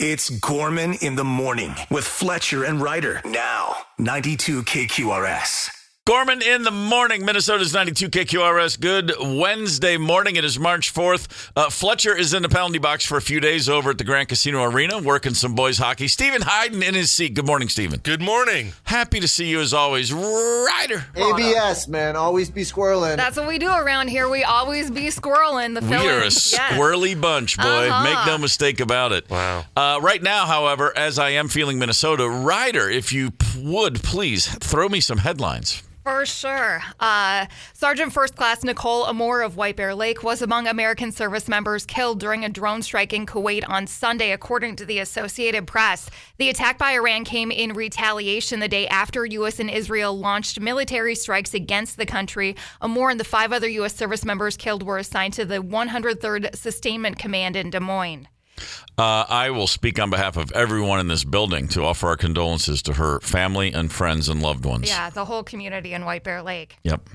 It's Gorman in the morning with Fletcher and Ryder. Now, 92 KQRS. Gorman in the morning, Minnesota's 92 KQRS. Good Wednesday morning. It is March 4th. Fletcher is in the penalty box for a few days over at the Grand Casino Arena, working some boys hockey. Steven Hyden in his seat. Good morning, Steven. Good morning. Happy to see you as always. Ryder. ABS, man. Always be squirreling. That's what we do around here. We always be squirreling. We are a squirrely bunch, boy. Make no mistake about it. Wow. Right now, however, as I am feeling Minnesota, Ryder, if you would, please throw me some headlines. For sure. Sergeant First Class Nicole Amor of White Bear Lake was among American service members killed during a drone strike in Kuwait on Sunday, according to the Associated Press. The attack by Iran came in retaliation the day after U.S. and Israel launched military strikes against the country. Amor and the 5 other U.S. service members killed were assigned to the 103rd Sustainment Command in Des Moines. I will speak on behalf of everyone in this building to offer our condolences to her family and friends and loved ones. Yeah, the whole community in White Bear Lake. Yep.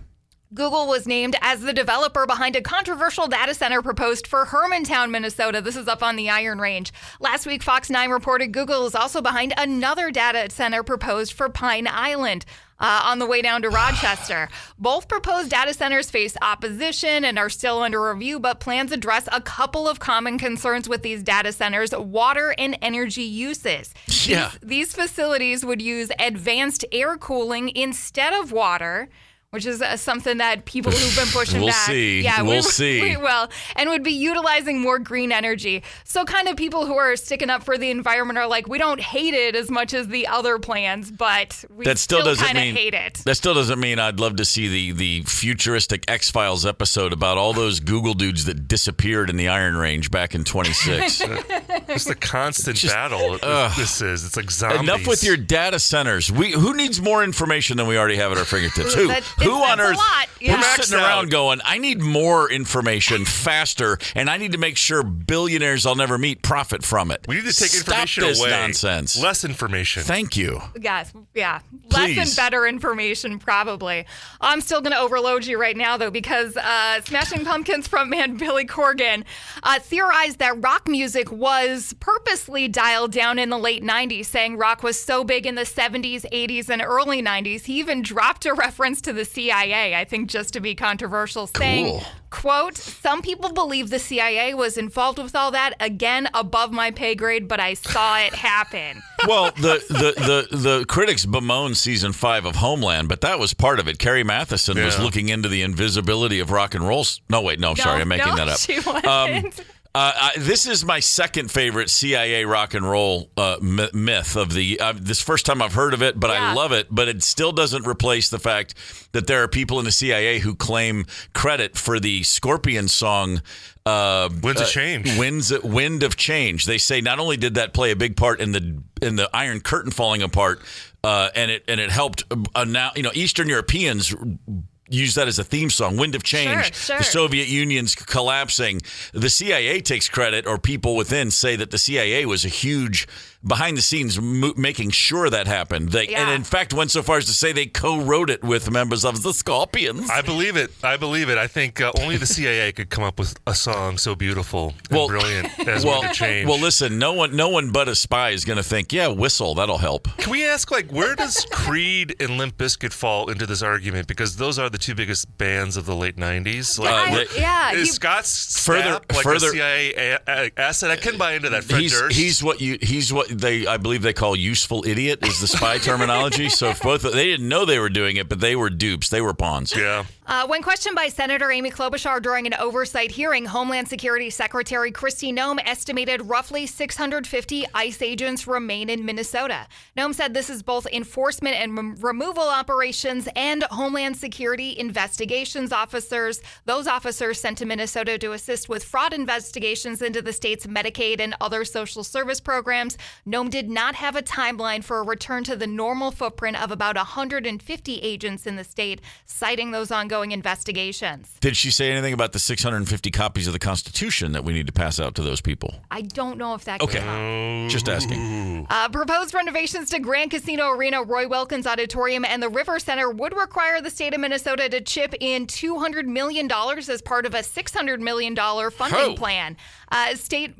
Google was named as the developer behind a controversial data center proposed for Hermantown, Minnesota. This is up on the Iron Range. Last week, Fox 9 reported Google is also behind another data center proposed for Pine Island. On the way down to Rochester. Both proposed data centers face opposition and are still under review, but plans address a couple of common concerns with these data centers: water and energy uses. Yeah. These facilities would use advanced air cooling instead of water, which is something that people who've been pushing We'll back. see. Yeah, We'll see. We will. And would be utilizing more green energy. So kind of people who are sticking up for the environment are like, we don't hate it as much as the other plans, but we still kind of hate it. That still doesn't mean I'd love to see the futuristic X-Files episode about all those Google dudes that disappeared in the Iron Range back in 26. It's the constant battle this is. It's like zombies. Enough with your data centers. Who needs more information than we already have at our fingertips? Who on earth? Yeah. We're sitting around going, I need more information faster, and I need to make sure billionaires I'll never meet profit from it. We need to take information Stop this away. nonsense. Less information. Thank you. Yes, yeah. Please. Less and better information, probably. I'm still going to overload you right now, though, because Smashing Pumpkins frontman Billy Corgan theorized that rock music was purposely dialed down in the late 90s, saying rock was so big in the 70s, 80s, and early 90s. He even dropped a reference to the CIA, I think just to be controversial, saying, quote, "Some people believe the CIA was involved with all that. Again, above my pay grade, but I saw it happen." Well, the critics bemoan season 5 of Homeland, but that was part of it. Carrie Matheson was looking into the invisibility of rock and roll. Sorry, I'm making that up. She wasn't. This is my second favorite CIA rock and roll myth of the. This first time I've heard of it, but I love it. But it still doesn't replace the fact that there are people in the CIA who claim credit for the Scorpion song. Winds of Change. Wind of Change. They say not only did that play a big part in the Iron Curtain falling apart, and it helped. Now Eastern Europeans use that as a theme song, Wind of Change, Sure. the Soviet Union's collapsing. The CIA takes credit, or people within say that the CIA was a huge behind the scenes making sure that happened. And in fact went so far as to say they co-wrote it with members of the Scorpions. I believe it. I think only the CIA could come up with a song so beautiful and brilliant as Wind of Change. Well, listen, no one but a spy is going to think, whistle, that'll help. Can we ask, where does Creed and Limp Bizkit fall into this argument? Because those are the 2 biggest bands of the late 90s. Is Scott Stapp a CIA asset? I couldn't buy into that. Fred Durst. He's what I believe they call useful idiot is the spy terminology. So if they didn't know they were doing it, but they were dupes. They were pawns. Yeah. When questioned by Senator Amy Klobuchar during an oversight hearing, Homeland Security Secretary Kristi Noem estimated roughly 650 ICE agents remain in Minnesota. Noem said this is both enforcement and removal operations and Homeland Security investigations officers. Those officers sent to Minnesota to assist with fraud investigations into the state's Medicaid and other social service programs. Noem did not have a timeline for a return to the normal footprint of about 150 agents in the state, citing those ongoing ongoing investigations. Did she say anything about the 650 copies of the Constitution that we need to pass out to those people? I don't know if that came up. Just asking. Proposed renovations to Grand Casino Arena, Roy Wilkins Auditorium, and the River Center would require the state of Minnesota to chip in $200 million as part of a $600 million funding plan. St.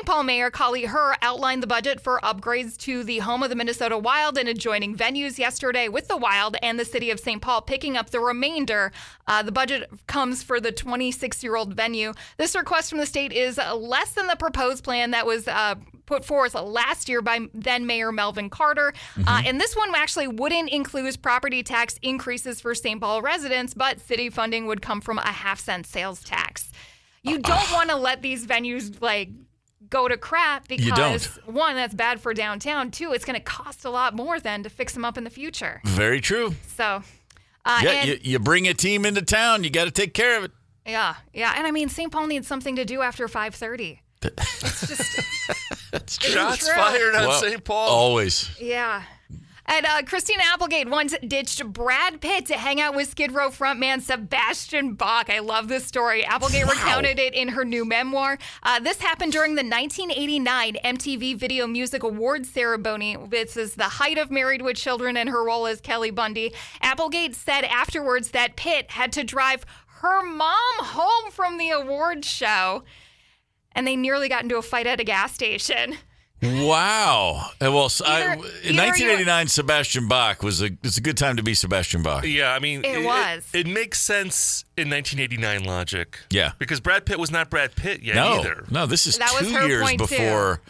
Paul Mayor Kali Herr outlined the budget for upgrades to the home of the Minnesota Wild and adjoining venues yesterday, with the Wild and the city of St. Paul picking up the remainder. The budget comes for the 26-year-old venue. This request from the state is less than the proposed plan that was put forth last year by then Mayor Melvin Carter. And this one actually wouldn't include property tax increases for St. Paul residents, but city funding would come from a half-cent sales tax. You don't want to let these venues go to crap because, one, that's bad for downtown. Two, it's going to cost a lot more then to fix them up in the future. Very true. So, you bring a team into town, you got to take care of it. Yeah. And I mean, St. Paul needs something to do after 5:30. It's just shots fired on St. Paul. Always. Yeah. And Christina Applegate once ditched Brad Pitt to hang out with Skid Row frontman Sebastian Bach. I love this story. Applegate recounted it in her new memoir. This happened during the 1989 MTV Video Music Awards ceremony. This is the height of Married with Children and her role as Kelly Bundy. Applegate said afterwards that Pitt had to drive her mom home from the awards show, and they nearly got into a fight at a gas station. Wow. Well, in 1989, Sebastian Bach it's a good time to be Sebastian Bach. Yeah, I mean, it makes sense in 1989 logic. Yeah. Because Brad Pitt was not Brad Pitt yet either. No, this is 2 years before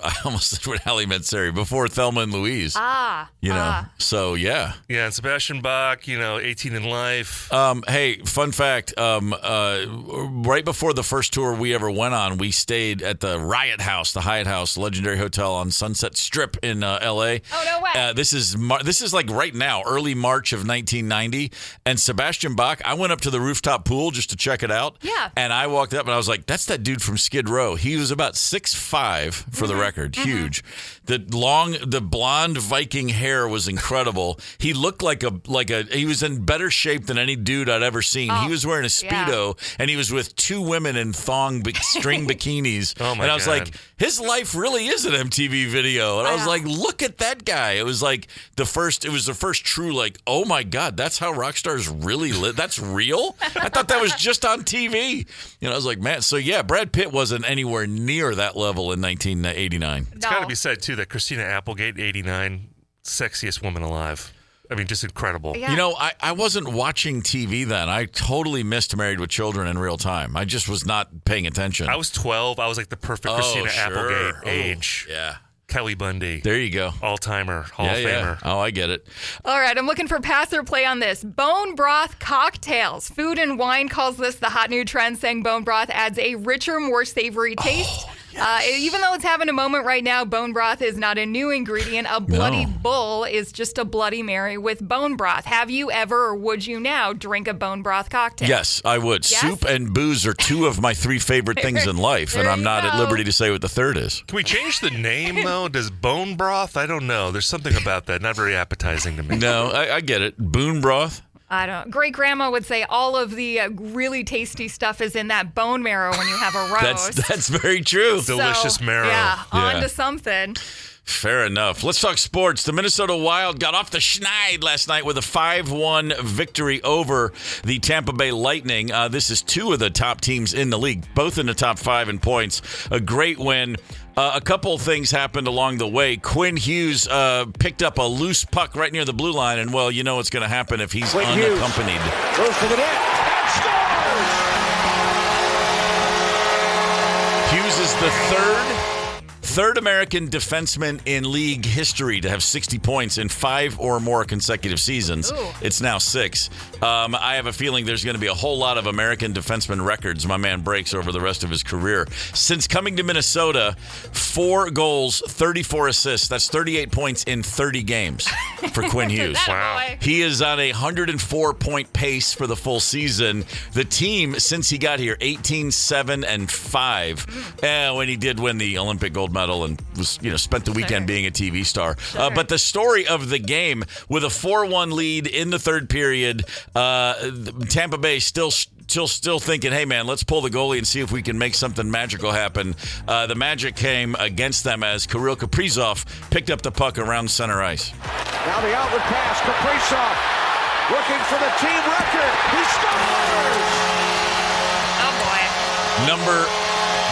I almost said what Hallie meant, Sari, before Thelma and Louise. So yeah. Yeah, and Sebastian Bach, 18 in Life. Hey, fun fact, right before the first tour we ever went on, we stayed at the Riot House, the Hyatt House, legendary hotel on Sunset Strip in L.A. Oh, no way. This is like right now, early March of 1990, and Sebastian Bach, I went up to the rooftop pool just to check it out. Yeah. And I walked up and I was like, that's that dude from Skid Row. He was about 6'5", for the record, huge. The blonde Viking hair was incredible. He looked like he was in better shape than any dude I'd ever seen. He was wearing a Speedo, and he was with 2 women in thong string bikinis. Oh my and I was God. like, his life really is an MTV video. And I was like, look at that guy. It was like the first true, oh my God, that's how rock stars really live. That's real? I thought that was just on TV. I was like, man. So yeah, Brad Pitt wasn't anywhere near that level in 1989. It's got to be said, too, that Christina Applegate, 89, sexiest woman alive. I mean, just incredible. Yeah. I wasn't watching TV then. I totally missed Married with Children in real time. I just was not paying attention. I was 12. I was like the perfect Christina Applegate age. Yeah. Kelly Bundy. There you go. All-timer, Hall of Famer. Oh, I get it. All right, I'm looking for pass or play on this. Bone broth cocktails. Food and Wine calls this the hot new trend, saying bone broth adds a richer, more savory taste. Even though it's having a moment right now, bone broth is not a new ingredient. A Bloody Bull is just a Bloody Mary with bone broth. Have you ever, or would you now, drink a bone broth cocktail? Yes, I would. Yes? Soup and booze are 2 of my 3 favorite things in life, and I'm not at liberty to say what the third is. Can we change the name, though? Does bone broth? I don't know. There's something about that. Not very appetizing to me. No, I get it. Boon broth. I don't. Great grandma would say all of the really tasty stuff is in that bone marrow when you have a roast. That's very true. Delicious marrow. Yeah, on to something. Fair enough. Let's talk sports. The Minnesota Wild got off the schneid last night with a 5-1 victory over the Tampa Bay Lightning. This is 2 of the top teams in the league, both in the top 5 in points. A great win. A couple of things happened along the way. Quinn Hughes picked up a loose puck right near the blue line, and, well, you know what's going to happen if he's unaccompanied. Goes to the net and scores! Hughes is the third American defenseman in league history to have 60 points in 5 or more consecutive seasons. Ooh. It's now 6. I have a feeling there's going to be a whole lot of American defenseman records my man breaks over the rest of his career. Since coming to Minnesota, 4 goals, 34 assists. That's 38 points in 30 games for Quinn Hughes. Wow. He is on a 104-point pace for the full season. The team, since he got here, 18-7-5. When he did win the Olympic gold medal medal and was, spent the weekend being a TV star. But the story of the game, with a 4-1 lead in the third period, Tampa Bay still thinking, hey, man, let's pull the goalie and see if we can make something magical happen. The magic came against them as Kirill Kaprizov picked up the puck around center ice. Now the outward pass, Kaprizov looking for the team record. He scores! Oh, boy.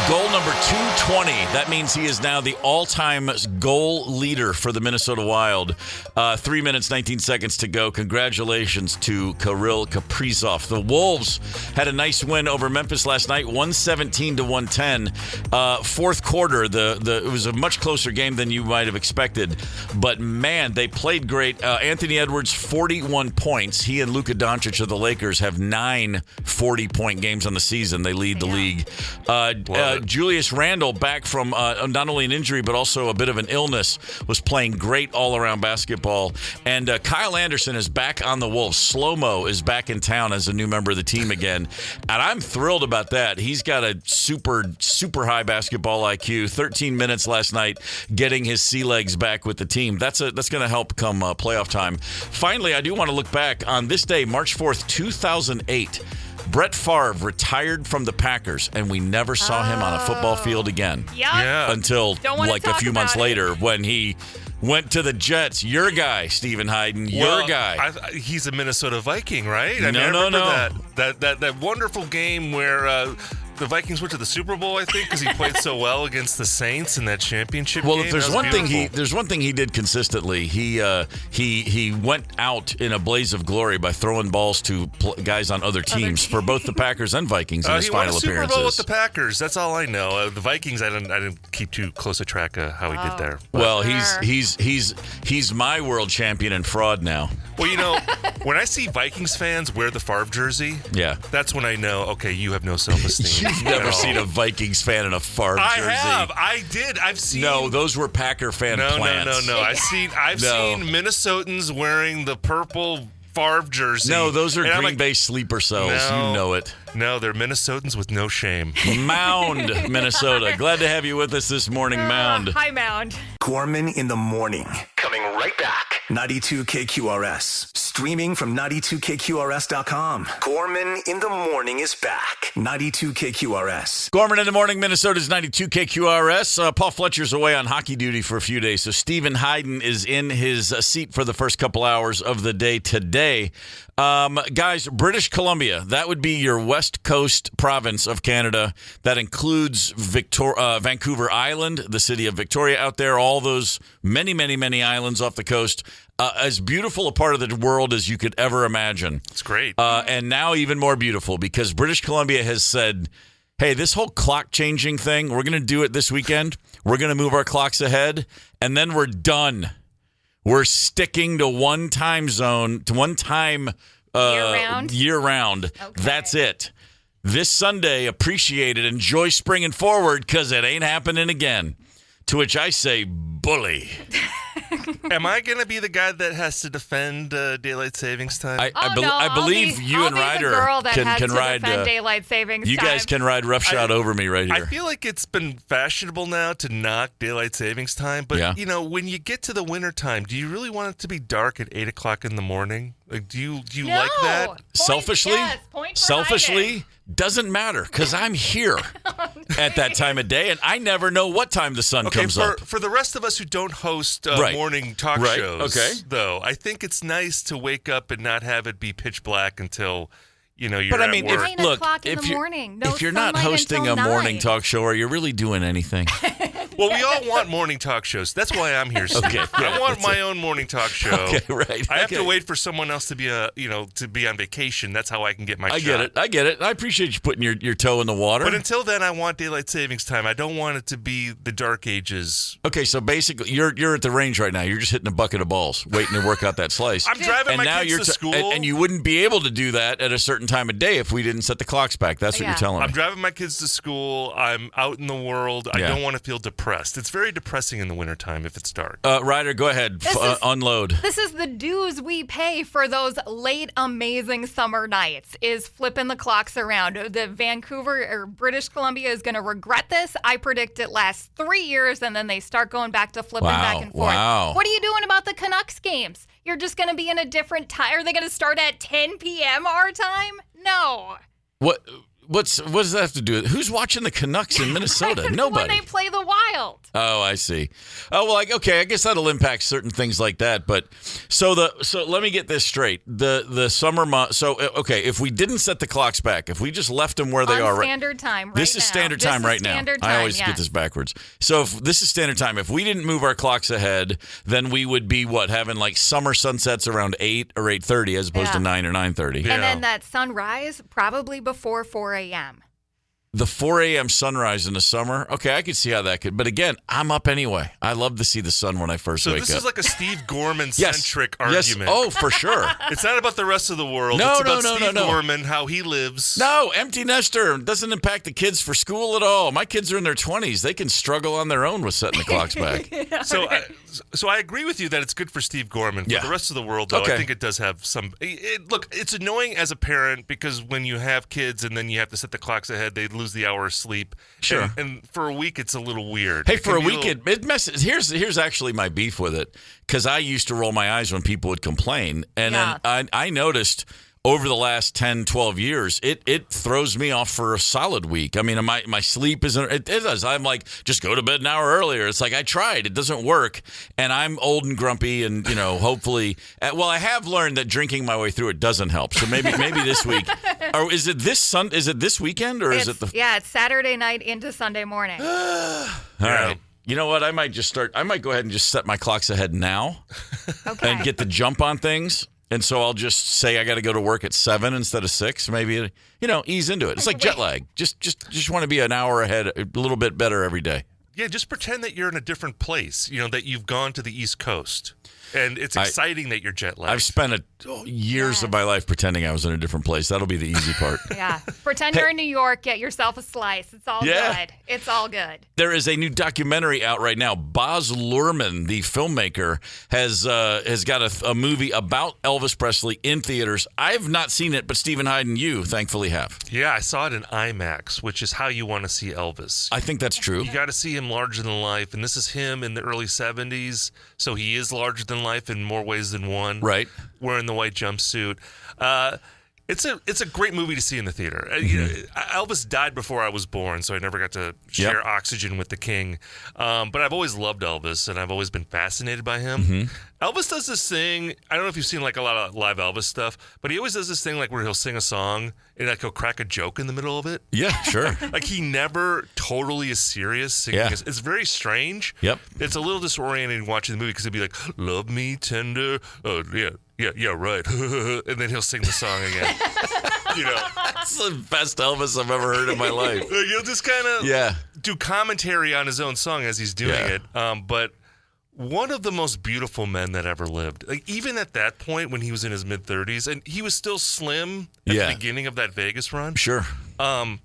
Goal number 220. That means he is now the all-time goal leader for the Minnesota Wild. 3 minutes, 19 seconds to go. Congratulations to Kirill Kaprizov. The Wolves had a nice win over Memphis last night, 117-110. Fourth quarter, it was a much closer game than you might have expected. But, man, they played great. Anthony Edwards, 41 points. He and Luka Doncic of the Lakers have 9 40-point games on the season. They lead the league. Julius Randle, back from not only an injury but also a bit of an illness, was playing great all-around basketball. And Kyle Anderson is back on the Wolves. Slow-Mo is back in town as a new member of the team again. And I'm thrilled about that. He's got a super, super high basketball IQ. 13 minutes last night getting his sea legs back with the team. That's going to help come playoff time. Finally, I do want to look back on this day, March 4th, 2008. Brett Favre retired from the Packers, and we never saw him on a football field again. Yeah. Until like a few months later when he went to the Jets. Your guy, Steven Hyden. Your guy. He's a Minnesota Viking, right? I No. That wonderful game where the Vikings went to the Super Bowl, I think, because he played so well against the Saints in that championship game. Well, if there's one thing he did consistently, he went out in a blaze of glory by throwing balls to guys on other teams for both the Packers and Vikings in his final appearances. He won a Super Bowl with the Packers. That's all I know. The Vikings, I didn't keep too close a track of how he did there. But. Well, he's my world champion in fraud now. Well, when I see Vikings fans wear the Favre jersey, that's when I know, okay, you have no self-esteem. You've never seen a Vikings fan in a Favre jersey. I have. I did. I've seen. No, those were Packer fan plants. No. I've seen Minnesotans wearing the purple Favre jersey. No, those are Green Bay sleeper cells. You know it. No, they're Minnesotans with no shame. Mound, Minnesota. Glad to have you with us this morning, Mound. Hi, Mound. Gorman in the morning. Coming right back. 92 KQRS. Streaming from 92KQRS.com. Gorman in the morning is back. 92 KQRS. Gorman in the morning, Minnesota's 92 KQRS. Paul Fletcher's away on hockey duty for a few days, so Steven Hyden is in his seat for the first couple hours of the day today. Guys, British Columbia, that would be your west coast province of Canada. That includes Vancouver Island, the city of Victoria out there, all those many, many, many islands off the coast. As beautiful a part of the world as you could ever imagine. It's great. And now even more beautiful because British Columbia has said, hey, this whole clock changing thing, we're going to do it this weekend. We're going to move our clocks ahead, and then we're done. We're sticking to one time zone, to one time year round. Okay. That's it. This Sunday, appreciate it. Enjoy spring and forward because it ain't happening again. To which I say, bully. Am I going to be the guy that has to defend daylight savings time? I believe you and Ryder can ride daylight savings time. You guys can ride roughshod over me right here. I feel like it's been fashionable now to knock daylight savings time, but when you get to the winter time, do you really want it to be dark at 8 o'clock in the morning? Like, do you like that? Selfishly, doesn't matter because I'm here at that time of day, and I never know what time the sun comes up. For the rest of us who don't host morning talk shows, though, I think it's nice to wake up and not have it be pitch black until you're at work. If you're not hosting a morning talk show, are you really doing anything? Well, we all want morning talk shows. That's why I'm here. Okay, I want my own morning talk show. Okay, right. I have to wait for someone else to be to be on vacation. That's how I can get my shot. I get it. I appreciate you putting your toe in the water. But until then, I want daylight savings time. I don't want it to be the dark ages. Okay, so basically, you're at the range right now. You're just hitting a bucket of balls, waiting to work out that slice. I'm driving my kids to school. And you wouldn't be able to do that at a certain time of day if we didn't set the clocks back. That's what you're telling me. I'm driving my kids to school. I'm out in the world. I don't want to feel depressed depressed. It's very depressing in the wintertime if it's dark. Ryder, go ahead. Unload. This is the dues we pay for those late, amazing summer nights, is flipping the clocks around. The Vancouver or British Columbia is going to regret this. I predict it lasts 3 years, and then they start going back to flipping back and forth. Wow. What are you doing about the Canucks games? You're just going to be in a different time. Are they going to start at 10 p.m. our time? No. What does that have to do with it? Who's watching the Canucks in Minnesota? Nobody. When they play the Wild. Oh, I see. Oh, well, okay, I guess that'll impact certain things like that. But so let me get this straight. The summer month. So okay, if we didn't set the clocks back, if we just left them where they are, standard time. This is standard time right now. I always get this backwards. So if this is standard time. If we didn't move our clocks ahead, then we would be having like summer sunsets around 8 or 8:30 as opposed to 9 or 9:30. And then that sunrise probably before 4 a.m. The 4 a.m. sunrise in the summer. Okay, I could see how that could. But again, I'm up anyway. I love to see the sun when I first wake up. So this is like a Steve Gorman-centric argument. Yes. Oh, for sure. It's not about the rest of the world. No, it's about Steve Gorman, how he lives. No, empty nester doesn't impact the kids for school at all. My kids are in their 20s. They can struggle on their own with setting the clocks back. So I agree with you that it's good for Steve Gorman. For the rest of the world, though, I think it does have some... Look, it's annoying as a parent because when you have kids and then you have to set the clocks ahead, they lose the hour of sleep. Sure. And for a week, it's a little weird. Hey, for a week, it messes. Here's actually my beef with it, because I used to roll my eyes when people would complain. And then I noticed over the last 10, 12 years, it throws me off for a solid week. I mean, my sleep isn't, it does. I'm like, just go to bed an hour earlier. It's like, I tried. It doesn't work. And I'm old and grumpy and, hopefully, I have learned that drinking my way through it doesn't help. So maybe this week, or is it this weekend or is it the? Yeah, it's Saturday night into Sunday morning. All right. You know what? I might go ahead and just set my clocks ahead now and get the jump on things. And so I'll just say I got to go to work at 7 instead of 6. Maybe, ease into it. It's like jet lag. Just want to be an hour ahead, a little bit better every day. Yeah, just pretend that you're in a different place, that you've gone to the East Coast. And it's exciting that you're jet lagged. I've spent years of my life pretending I was in a different place. That'll be the easy part. Yeah. Pretend you're in New York. Get yourself a slice. It's all good. It's all good. There is a new documentary out right now. Baz Luhrmann, the filmmaker, has got a movie about Elvis Presley in theaters. I've not seen it, but Steven Hyden, you thankfully have. Yeah, I saw it in IMAX, which is how you want to see Elvis. I think that's true. You got to see him larger than life, and this is him in the early 70s, so he is larger than life in more ways than one. Right. Wearing the white jumpsuit. It's a great movie to see in the theater. Elvis died before I was born, so I never got to share oxygen with the king. But I've always loved Elvis, and I've always been fascinated by him. Mm-hmm. Elvis does this thing. I don't know if you've seen like a lot of live Elvis stuff, but he always does this thing like where he'll sing a song and like he'll crack a joke in the middle of it. Yeah, sure. Like he never totally is serious singing. Yeah. It's very strange. Yep. It's a little disorienting watching the movie because he'll be like, "Love me tender." Oh yeah, right. And then he'll sing the song again. That's the best Elvis I've ever heard in my life. He'll just kind of do commentary on his own song as he's doing it. But one of the most beautiful men that ever lived. Like even at that point when he was in his mid-30s, and he was still slim at the beginning of that Vegas run. Sure. I'm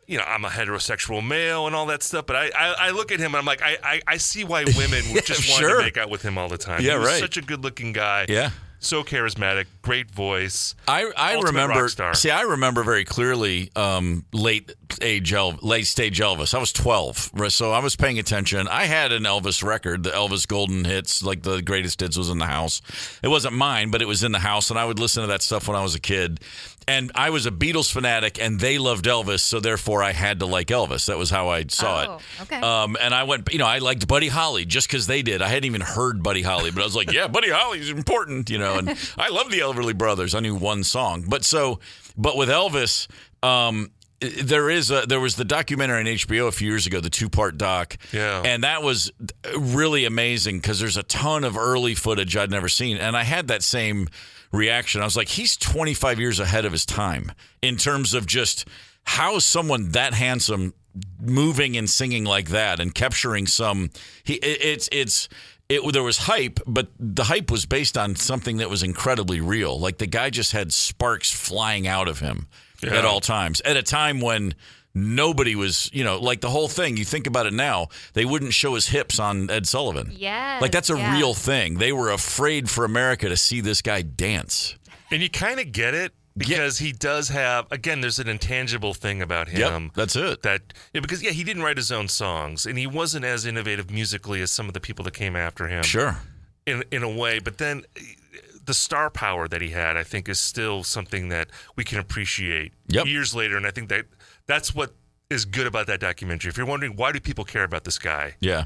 a heterosexual male and all that stuff, but I look at him and I'm like, I see why women would just want to make out with him all the time. Yeah, he was such a good-looking guy. Yeah. So charismatic, great voice. I remember. See, I remember very clearly late stage Elvis. I was 12, so I was paying attention. I had an Elvis record, the Elvis Golden Hits, like the greatest hits, was in the house. It wasn't mine, but it was in the house, and I would listen to that stuff when I was a kid. And I was a Beatles fanatic, and they loved Elvis, so therefore I had to like Elvis. That was how I saw it. Okay. And I went, I liked Buddy Holly just because they did. I hadn't even heard Buddy Holly, but I was like, yeah, Buddy Holly's important, And I love the Everly Brothers. I knew one song, but with Elvis, there was the documentary on HBO a few years ago, the 2-part doc. Yeah. And that was really amazing because there's a ton of early footage I'd never seen, and I had that same reaction. I was like, he's 25 years ahead of his time in terms of just how someone that handsome moving and singing like that and capturing there was hype, but the hype was based on something that was incredibly real. Like the guy just had sparks flying out of him at all times, at a time when nobody was, like the whole thing. You think about it now, they wouldn't show his hips on Ed Sullivan. Yeah. Like that's a real thing. They were afraid for America to see this guy dance. And you kind of get it. Because he does have, again, there's an intangible thing about him. Yep, that's it. Because he didn't write his own songs, and he wasn't as innovative musically as some of the people that came after him. Sure. In a way, but then the star power that he had, I think, is still something that we can appreciate years later, and I think that's what is good about that documentary. If you're wondering, why do people care about this guy? Yeah.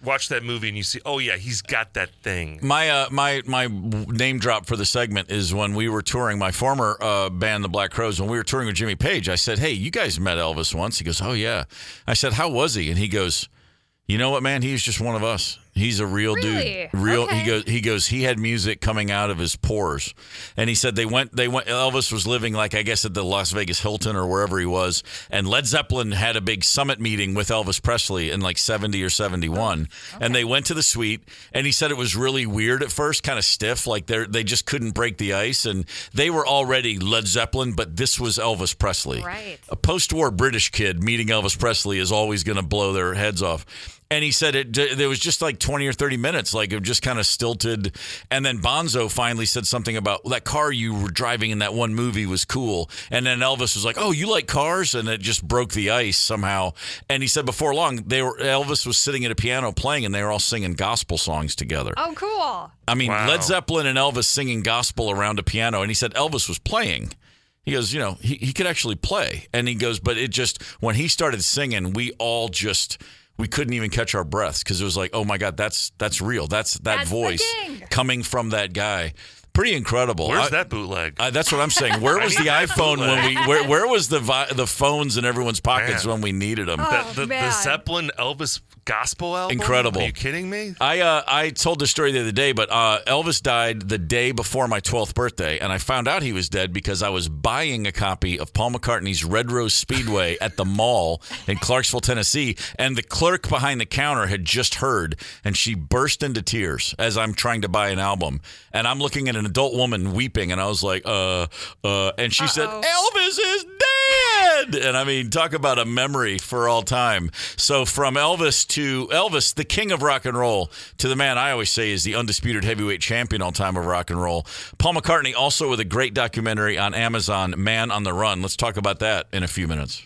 Watch that movie and you see, oh yeah, he's got that thing. My name drop for the segment is when we were touring my former band, the Black Crowes. When we were touring with Jimmy Page, I said, "Hey, you guys met Elvis once." He goes, "Oh yeah." I said, "How was he?" And he goes, "You know what, man? He's just one of us. He's a real dude. Real." Okay. He goes. He had music coming out of his pores, and he said they went. Elvis was living like I guess at the Las Vegas Hilton or wherever he was, and Led Zeppelin had a big summit meeting with Elvis Presley in like 70 or 71, and they went to the suite, and he said it was really weird at first, kind of stiff, like they just couldn't break the ice, and they were already Led Zeppelin, but this was Elvis Presley. Right. A post-war British kid meeting Elvis Presley is always going to blow their heads off. And he said there was just like 20 or 30 minutes, like it just kind of stilted. And then Bonzo finally said something about that car you were driving in that one movie was cool. And then Elvis was like, "Oh, you like cars?" And it just broke the ice somehow. And he said before long, Elvis was sitting at a piano playing, and they were all singing gospel songs together. Oh, cool. I mean, wow. Led Zeppelin and Elvis singing gospel around a piano. And he said Elvis was playing. He goes, he could actually play. And he goes, but it just, when he started singing, we couldn't even catch our breaths because it was like, oh my God, that's real. That's voice coming from that guy. Pretty incredible. Where's that bootleg? That's what I'm saying. Where was the iPhone where was the phones in everyone's pockets when we needed them? The Zeppelin Elvis gospel album? Incredible. Are you kidding me? I told this story the other day, but Elvis died the day before my 12th birthday, and I found out he was dead because I was buying a copy of Paul McCartney's Red Rose Speedway at the mall in Clarksville, Tennessee, and the clerk behind the counter had just heard, and she burst into tears as I'm trying to buy an album, and I'm looking at an adult woman weeping, and I was like, and she said, "Elvis is dead!" And I mean, talk about a memory for all time. So from Elvis, the king of rock and roll, to the man I always say is the undisputed heavyweight champion all time of rock and roll, Paul McCartney, also with a great documentary on Amazon, Man on the Run. Let's talk about that in a few minutes.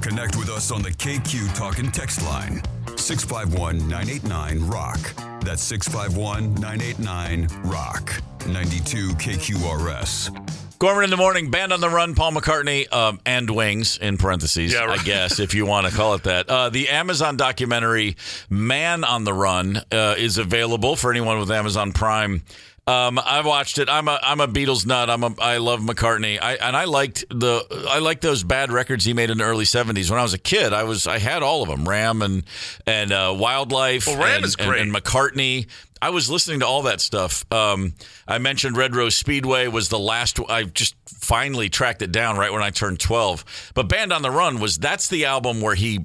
Connect with us on the KQ Talk and Text line, 651-989-ROCK. That's 651-989-ROCK. 92 KQRS. Gorman in the morning, Band on the Run, Paul McCartney, and Wings, in parentheses, yeah, right. I guess, if you want to call it that. The Amazon documentary, Man on the Run, is available for anyone with Amazon Prime. I watched it. I'm a Beatles nut. I love McCartney. I liked those bad records he made in the early 70s. When I was a kid, I had all of them. Ram and Wildlife. Well, Ram is great. And McCartney. I was listening to all that stuff. I mentioned Red Rose Speedway was the last. I just finally tracked it down right when I turned 12. But Band on the Run that's the album where he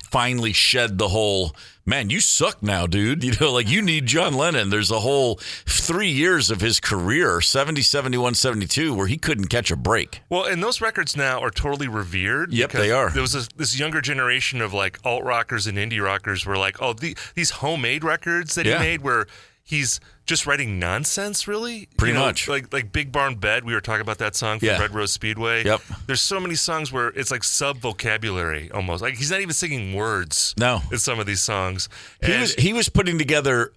finally shed the whole, man, you suck now, dude. You need John Lennon. There's a whole 3 years of his career, 70, 71, 72, where he couldn't catch a break. Well, and those records now are totally revered. Yep, they are. There was this younger generation of like alt rockers and indie rockers were like, oh, these homemade records that he made where he's just writing nonsense, really? Pretty much. Like Big Barn Bed, we were talking about that song from Red Rose Speedway. Yep. There's so many songs where it's like sub-vocabulary almost. Like he's not even singing words in some of these songs. He was putting together,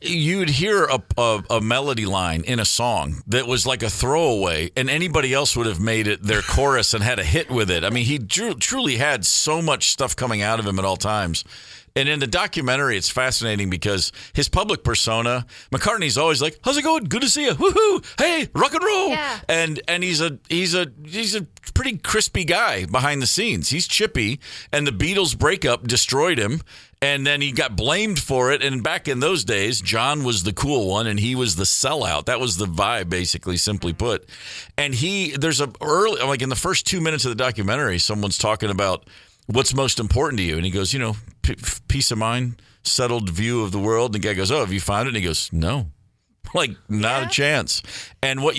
you'd hear a melody line in a song that was like a throwaway, and anybody else would have made it their chorus and had a hit with it. I mean, he truly had so much stuff coming out of him at all times. And in the documentary, it's fascinating because his public persona, McCartney's always like, "How's it going? Good to see you. Woohoo! Hey, rock and roll!" Yeah. And he's a pretty crispy guy behind the scenes. He's chippy, and the Beatles breakup destroyed him. And then he got blamed for it. And back in those days, John was the cool one, and he was the sellout. That was the vibe, basically, simply put. And there's in the first 2 minutes of the documentary, someone's talking about what's most important to you, and he goes, peace of mind, settled view of the world. And the guy goes, "Oh, have you found it?" And he goes, "No." Like, not a chance. And what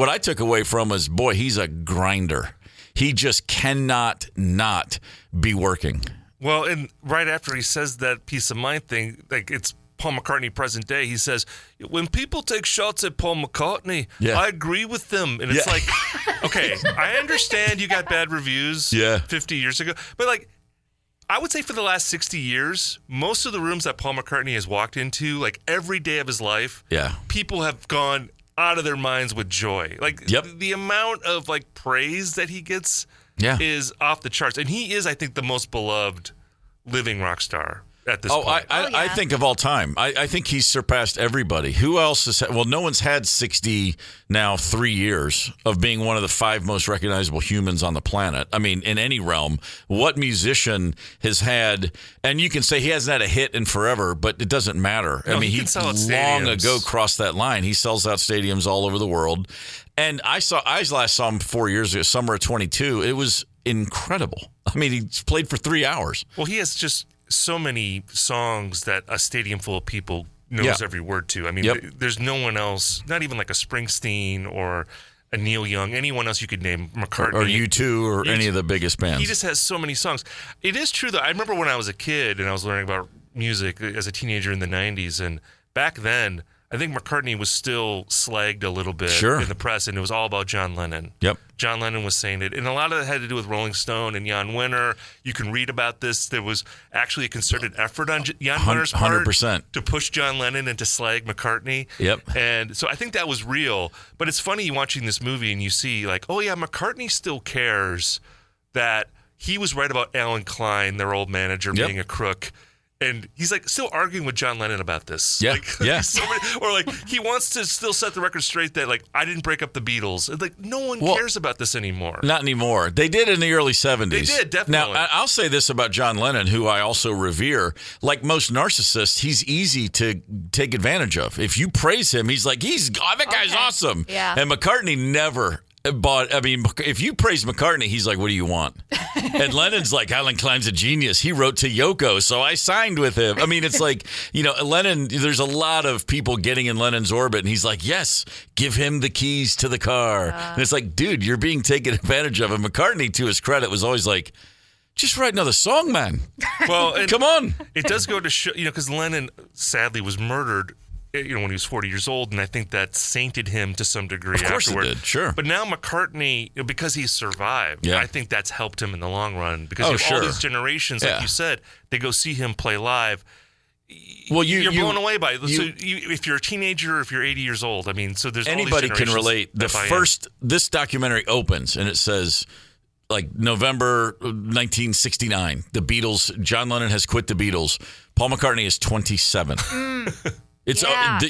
I took away from was, boy, he's a grinder. he just cannot not be working. Well, and right after he says that peace of mind thing, like it's Paul McCartney present day, he says, when people take shots at Paul McCartney, I agree with them. And it's like, okay, I understand you got bad reviews 50 years ago, but like, I would say for the last 60 years, most of the rooms that Paul McCartney has walked into, like every day of his life, people have gone out of their minds with joy. Like the amount of like praise that he gets is off the charts. And he is, I think, the most beloved living rock star at this point. I think of all time. I think he's surpassed everybody. Who else has had, well, no one's had 3 years of being one of the 5 most recognizable humans on the planet. I mean, in any realm, what musician has had, and you can say he hasn't had a hit in forever, but it doesn't matter. No, I mean, he long ago crossed that line. He sells out stadiums all over the world. And I last saw him 4 years ago, summer of 22. It was incredible. I mean, he played for 3 hours. Well, he has just so many songs that a stadium full of people knows every word to. I mean, there's no one else, not even like a Springsteen or a Neil Young, anyone else you could name, McCartney. Or U2 or any of the biggest bands. He just has so many songs. It is true, though. I remember when I was a kid and I was learning about music as a teenager in the 90s, and back then, I think McCartney was still slagged a little bit in the press, and it was all about John Lennon. John Lennon was saying it, and a lot of it had to do with Rolling Stone and Jan Wenner. You can read about this. There was actually a concerted effort on Jan Wenner's part 100%. to push John Lennon and to slag McCartney. And so I think that was real. But it's funny watching this movie, and you see, like, oh, yeah, McCartney still cares that he was right about Alan Klein, their old manager, being a crook. And he's like still arguing with John Lennon about this. Or like he wants to still set the record straight that like I didn't break up the Beatles. Like no one cares about this anymore. Not anymore. They did in the early 70s. They did, definitely. Now, I'll say this about John Lennon, who I also revere. Like most narcissists, he's easy to take advantage of. If you praise him, he's like, that guy's awesome. And McCartney never. But, I mean, if you praise McCartney, he's like, what do you want? And Lennon's like, Alan Klein's a genius. He wrote to Yoko, so I signed with him. I mean, it's like, Lennon, there's a lot of people getting in Lennon's orbit, and he's like, yes, give him the keys to the car. And it's like, dude, you're being taken advantage of. And McCartney, to his credit, was always like, just write another song, man. Well, come on. It does go to show, because Lennon, sadly, was murdered when he was 40 years old, and I think that sainted him to some degree afterward. Of course it did, sure. But now McCartney, because he's survived, I think that's helped him in the long run. Because you have all these generations, like you said, they go see him play live. Well, you're blown away by it. So if you're a teenager, if you're 80 years old, I mean, so there's anybody can relate. This documentary opens, and it says, like, November 1969, the Beatles, John Lennon has quit the Beatles. Paul McCartney is 27. It's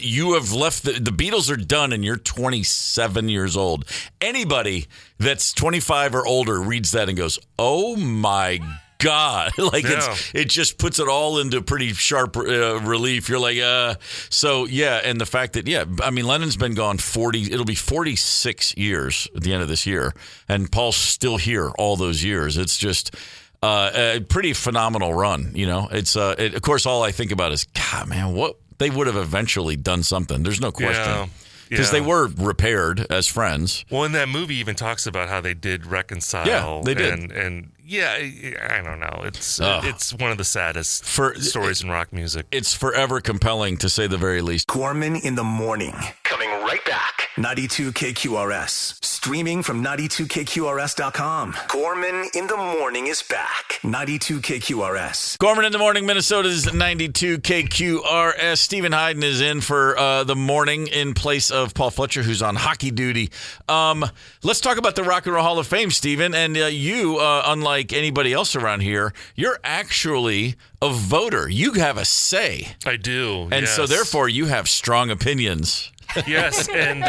you have left the Beatles are done, and you're 27 years old. Anybody that's 25 or older reads that and goes, "Oh my God!" Like it just puts it all into pretty sharp relief. You're like, so yeah, and the fact that I mean, Lennon's been gone 40. It'll be 46 years at the end of this year, and Paul's still here all those years. It's just. A pretty phenomenal run, It's of course all I think about is, God, man, what they would have eventually done something. There's no question. Because they were repaired as friends. Well, in that movie even talks about how they did reconcile. Yeah, they did. And I don't know. It's one of the saddest stories in rock music. It's forever compelling, to say the very least. Gorman in the morning. Coming right back. 92 KQRS. Streaming from 92KQRS.com. Gorman in the morning is back. 92 KQRS. Gorman in the morning, Minnesota's 92 KQRS. Steven Hyden is in for the morning in place of Paul Fletcher, who's on hockey duty. Let's talk about the Rock and Roll Hall of Fame, Steven. And you, unlike anybody else around here, you're actually a voter. You have a say. I do. And so therefore you have strong opinions. Yes, and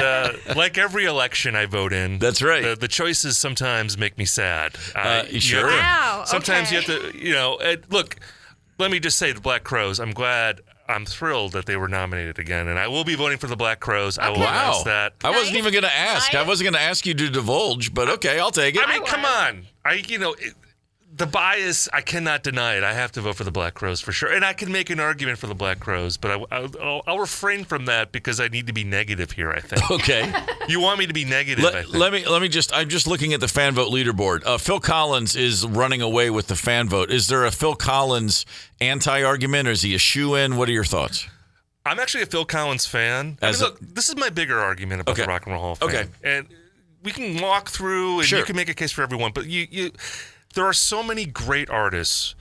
like every election I vote in, that's right. The choices sometimes make me sad. Sure. Wow. Sometimes you have to, look, let me just say the Black Crowes, I'm thrilled that they were nominated again, and I will be voting for the Black Crowes. I will announce that. I wasn't even going to ask. I wasn't going to ask you to divulge, but okay, I'll take it. I mean, come on. The bias, I cannot deny it. I have to vote for the Black Crowes for sure. And I can make an argument for the Black Crowes, but I'll refrain from that because I need to be negative here, I think. Okay. You want me to be negative, I think. I'm just looking at the fan vote leaderboard. Phil Collins is running away with the fan vote. Is there a Phil Collins anti-argument, or is he a shoe-in? What are your thoughts? I'm actually a Phil Collins fan. Look, this is my bigger argument about the Rock and Roll Hall of Fame. Okay. And we can walk through, and you can make a case for everyone, but there are so many great artists,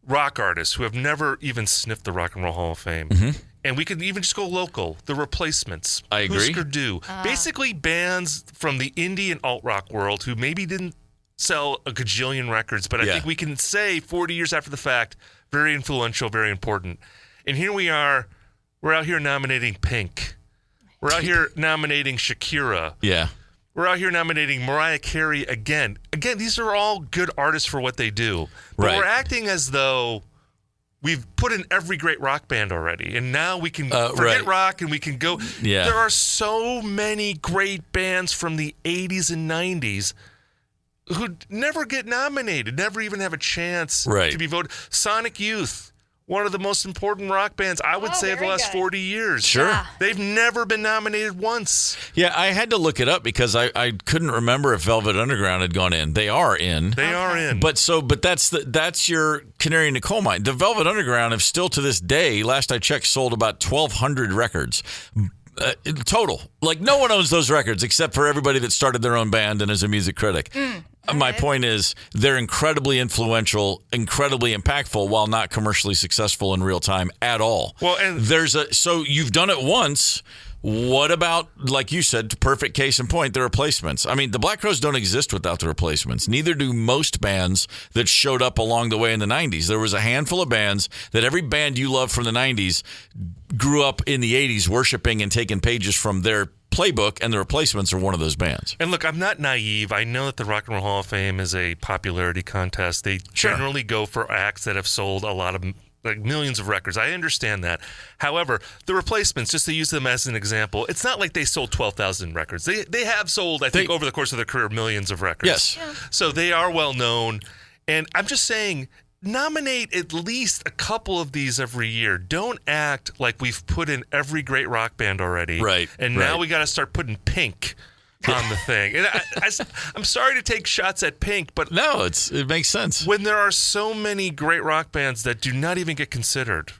rock artists, who have never even sniffed the Rock and Roll Hall of Fame. Mm-hmm. And we could even just go local. The Replacements. I agree. Husker Du. Basically bands from the indie and alt-rock world who maybe didn't sell a gajillion records, but I think we can say 40 years after the fact, very influential, very important. And here we are. We're out here nominating Pink. We're out here nominating Shakira. Yeah. We're out here nominating Mariah Carey again. Again, these are all good artists for what they do. But we're acting as though we've put in every great rock band already. And now we can forget rock and we can go. Yeah. There are so many great bands from the 80s and 90s who never get nominated, never even have a chance to be voted. Sonic Youth. One of the most important rock bands, I would say, of the last 40 years. Sure. Yeah. They've never been nominated once. Yeah, I had to look it up because I couldn't remember if Velvet Underground had gone in. They are in. They are in. But that's your canary in the coal mine. The Velvet Underground have still to this day, last I checked, sold about 1,200 records. Total. Like, no one owns those records except for everybody that started their own band and is a music critic. My point is they're incredibly influential, incredibly impactful, while not commercially successful in real time at all. Well, and so you've done it once. What about, like you said, perfect case in point, the Replacements? I mean, the Black Crowes don't exist without the Replacements. Neither do most bands that showed up along the way in the 90s. There was a handful of bands that every band you love from the 90s grew up in the 80s worshiping and taking pages from their playbook, and the Replacements are one of those bands. And look, I'm not naive. I know that the Rock and Roll Hall of Fame is a popularity contest. They generally go for acts that have sold a lot of, like, millions of records. I understand that. However, the Replacements, just to use them as an example, it's not like they sold 12,000 records. They have sold, I think, over the course of their career, millions of records. Yes. Yeah. So they are well known. And I'm just saying, nominate at least a couple of these every year. Don't act like we've put in every great rock band already. Right. And now we got to start putting Pink on the thing. And I'm sorry to take shots at Pink, but no, it makes sense. When there are so many great rock bands that do not even get considered.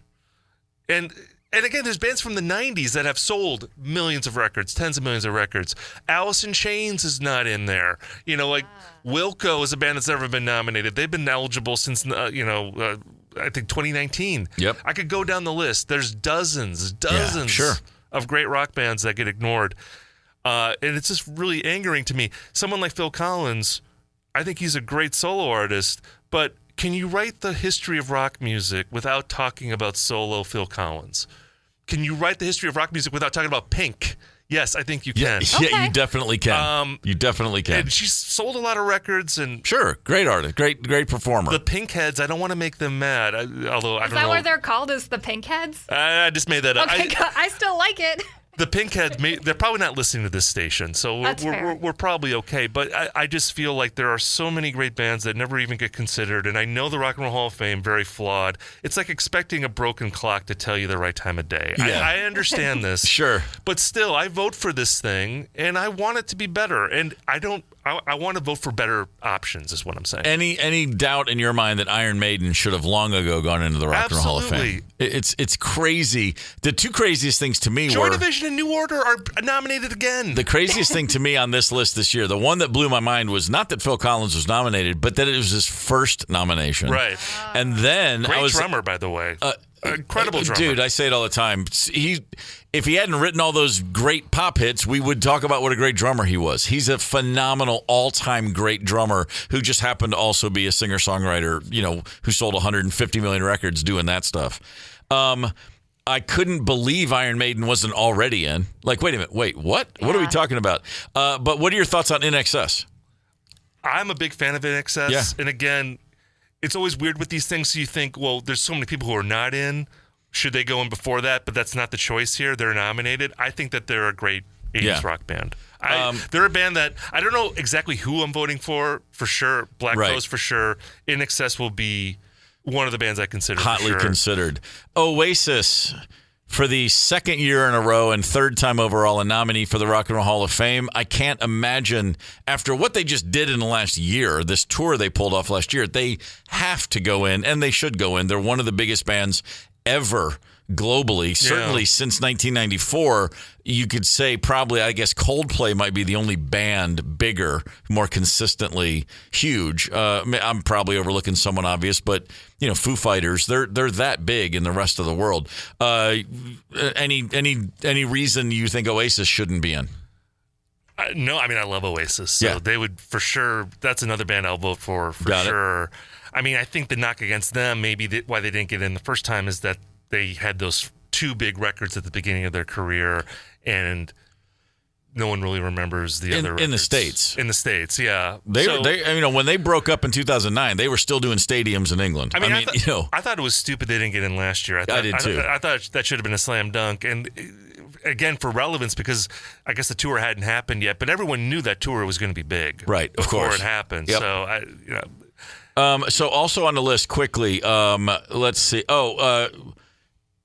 And again, there's bands from the 90s that have sold millions of records, tens of millions of records. Alice in Chains is not in there. You know, like Wilco is a band that's never been nominated. They've been eligible since, I think 2019. Yep. I could go down the list. There's dozens of great rock bands that get ignored. And it's just really angering to me. Someone like Phil Collins, I think he's a great solo artist, but can you write the history of rock music without talking about solo Phil Collins? Can you write the history of rock music without talking about Pink? Yes, I think you can. Yeah, you definitely can. You definitely can. And she's sold a lot of records, and sure, great artist, great performer. The Pink Heads, I don't want to make them mad. Although I don't know. Is that what they're called? Is the Pink Heads? I just made that up. Okay, I still like it. The Pink Heads, they're probably not listening to this station, so we're probably okay. But I just feel like there are so many great bands that never even get considered, and I know the Rock and Roll Hall of Fame, very flawed. It's like expecting a broken clock to tell you the right time of day. Yeah. I understand this. Sure. But still, I vote for this thing, and I want it to be better. And I want to vote for better options, is what I'm saying. Any doubt in your mind that Iron Maiden should have long ago gone into the Rock and Roll Hall of Fame? It's crazy. The two craziest things to me Joy Division and New Order are nominated again. The craziest thing to me on this list this year, the one that blew my mind, was not that Phil Collins was nominated, but that it was his first nomination. Right. And then Great drummer, by the way. Incredible drummer. Dude, I say it all the time. If he hadn't written all those great pop hits, we would talk about what a great drummer he was. He's a phenomenal all-time great drummer who just happened to also be a singer-songwriter, who sold 150 million records doing that stuff. I couldn't believe Iron Maiden wasn't already in. Like, wait a minute. Wait, what? Yeah. What are we talking about? But what are your thoughts on INXS? I'm a big fan of INXS. Yeah. And again, it's always weird with these things. So you think, well, there's so many people who are not in. Should they go in before that? But that's not the choice here. They're nominated. I think that they're a great 80s rock band. They're a band that I don't know exactly who I'm voting for sure. Black Rose for sure. In Excess will be one of the bands I consider hotly considered. Oasis, for the second year in a row and third time overall a nominee for the Rock and Roll Hall of Fame. I can't imagine, after what they just did in the last year, this tour they pulled off last year, they have to go in, and they should go in. They're one of the biggest bands ever globally, certainly since 1994. You could say probably, I guess, Coldplay might be the only band bigger, more consistently huge. I'm probably overlooking someone obvious, but Foo Fighters, they're that big in the rest of the world. Any reason you think Oasis shouldn't be in? No, I mean, I love Oasis, so they would for sure. That's another band I'll vote for sure. I mean, I think the knock against them, maybe why they didn't get in the first time, is that they had those two big records at the beginning of their career, and no one really remembers the other records. In the States. In the States, yeah. They when they broke up in 2009, they were still doing stadiums in England. I mean, I thought it was stupid they didn't get in last year. I did too. I thought that should have been a slam dunk. And again, for relevance, because I guess the tour hadn't happened yet, but everyone knew that tour was going to be big. Right, of course. Before it happened. Yep. So, so also on the list quickly, let's see.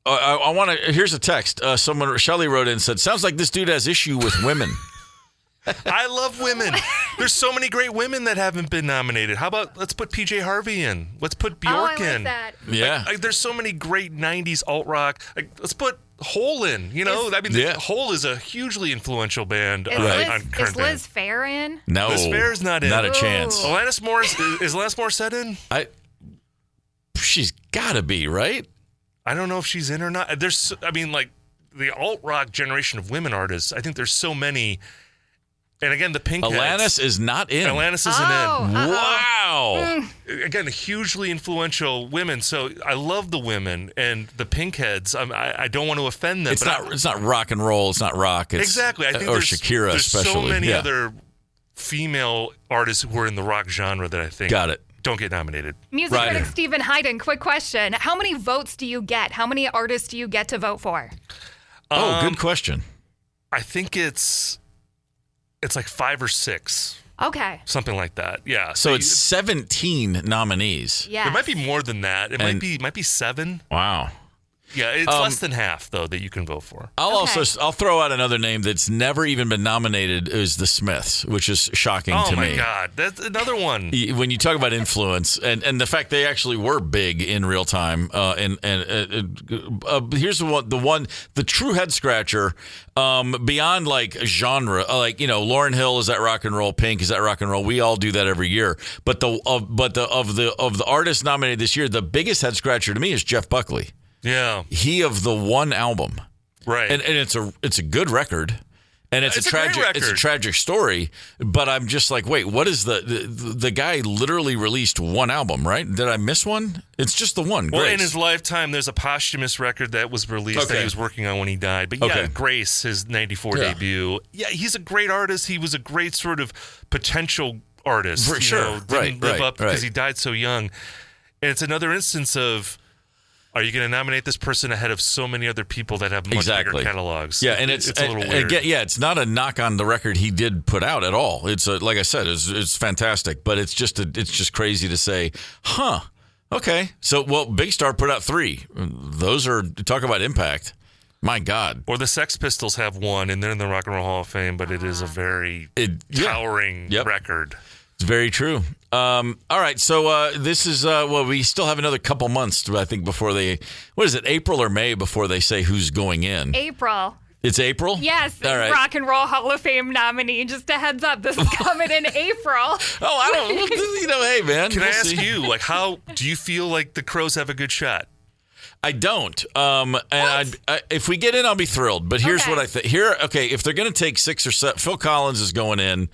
I want to. Here's a text. Shelley wrote in and said, "Sounds like this dude has issue with women." I love women. There's so many great women that haven't been nominated. How about let's put PJ Harvey in? Let's put Bjork in. That. Yeah. There's so many great '90s alt rock. Let's put Hole in. Hole is a hugely influential band. Is Liz Phair in? No, Liz Phair's not in. Not a chance. Alanis Morissette is Alanis Morissette in? She's got to be, right? I don't know if she's in or not. The alt rock generation of women artists. I think there's so many. And again, the Pinkheads. Alanis is not in. Alanis isn't in. Wow. Again, hugely influential women. So I love the women and the Pinkheads. I don't want to offend them. It's not rock and roll. It's not rock. It's, exactly. I think or Shakira, there's especially. so many other female artists who are in the rock genre that I think don't get nominated. Music critic Steven Hyden, quick question. How many votes do you get? How many artists do you get to vote for? Good question. I think it's like 5 or 6. Okay. Something like that. Yeah. So it's 17 nominees. Yeah. There might be more than that. It might be 7. Wow. Yeah, it's less than half though that you can vote for. I'll throw out another name that's never even been nominated is the Smiths, which is shocking to me. Oh my God, that's another one. When you talk about influence and the fact they actually were big in real time, here's the true head scratcher. Beyond like genre, Lauryn Hill, is that rock and roll? Pink, is that rock and roll? We all do that every year. But of the artists nominated this year, the biggest head scratcher to me is Jeff Buckley. Yeah, he of the one album, right? And it's a good record, and it's a tragic story. But I'm just like, wait, what is the guy literally released one album, right? Did I miss one? It's just the one. Well, Grace. in his lifetime, there's a posthumous record that was released that he was working on when he died. But Grace, his '94 debut. Yeah, he's a great artist. He was a great sort of potential artist. For sure, didn't live up because he died so young. And it's another instance of, are you going to nominate this person ahead of so many other people that have much bigger catalogs? Yeah, and it's a little weird. Again, it's not a knock on the record he did put out at all. It's like I said, it's fantastic, but it's just crazy to say, okay. So, Big Star put out 3. Those are, talk about impact. My God. Or the Sex Pistols have 1, and they're in the Rock and Roll Hall of Fame, but it is a very towering record. It's very true. All right, so this is we still have another couple months, I think, before they. What is it, April or May, before they say who's going in? April. It's April? Yes. All right. Rock and Roll Hall of Fame nominee. Just a heads up, this is coming in April. I don't. Hey, man. Can I ask you, how do you feel like the Crows have a good shot? I don't. If we get in, I'll be thrilled. But here's what I think. If they're going to take 6 or 7, Phil Collins is going in,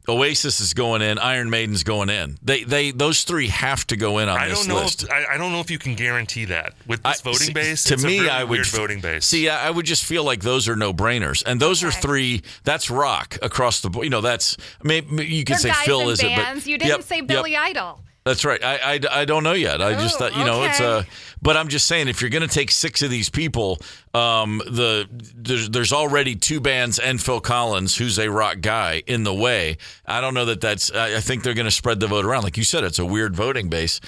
Oasis is going in, Iron Maiden's going in. Those 3 have to go in on this list. I don't know if you can guarantee that with this voting base. To me, I would weird voting base. See, I would just feel like those are no brainers, and those are 3. That's rock across the board. That's you could say Phil is bands. it, but you didn't say Billy Idol. That's right. I don't know yet. I just thought, it's but I'm just saying, if you're going to take 6 of these people, there's already 2 bands and Phil Collins, who's a rock guy, in the way. I don't know that's. I think they're going to spread the vote around. Like you said, it's a weird voting base.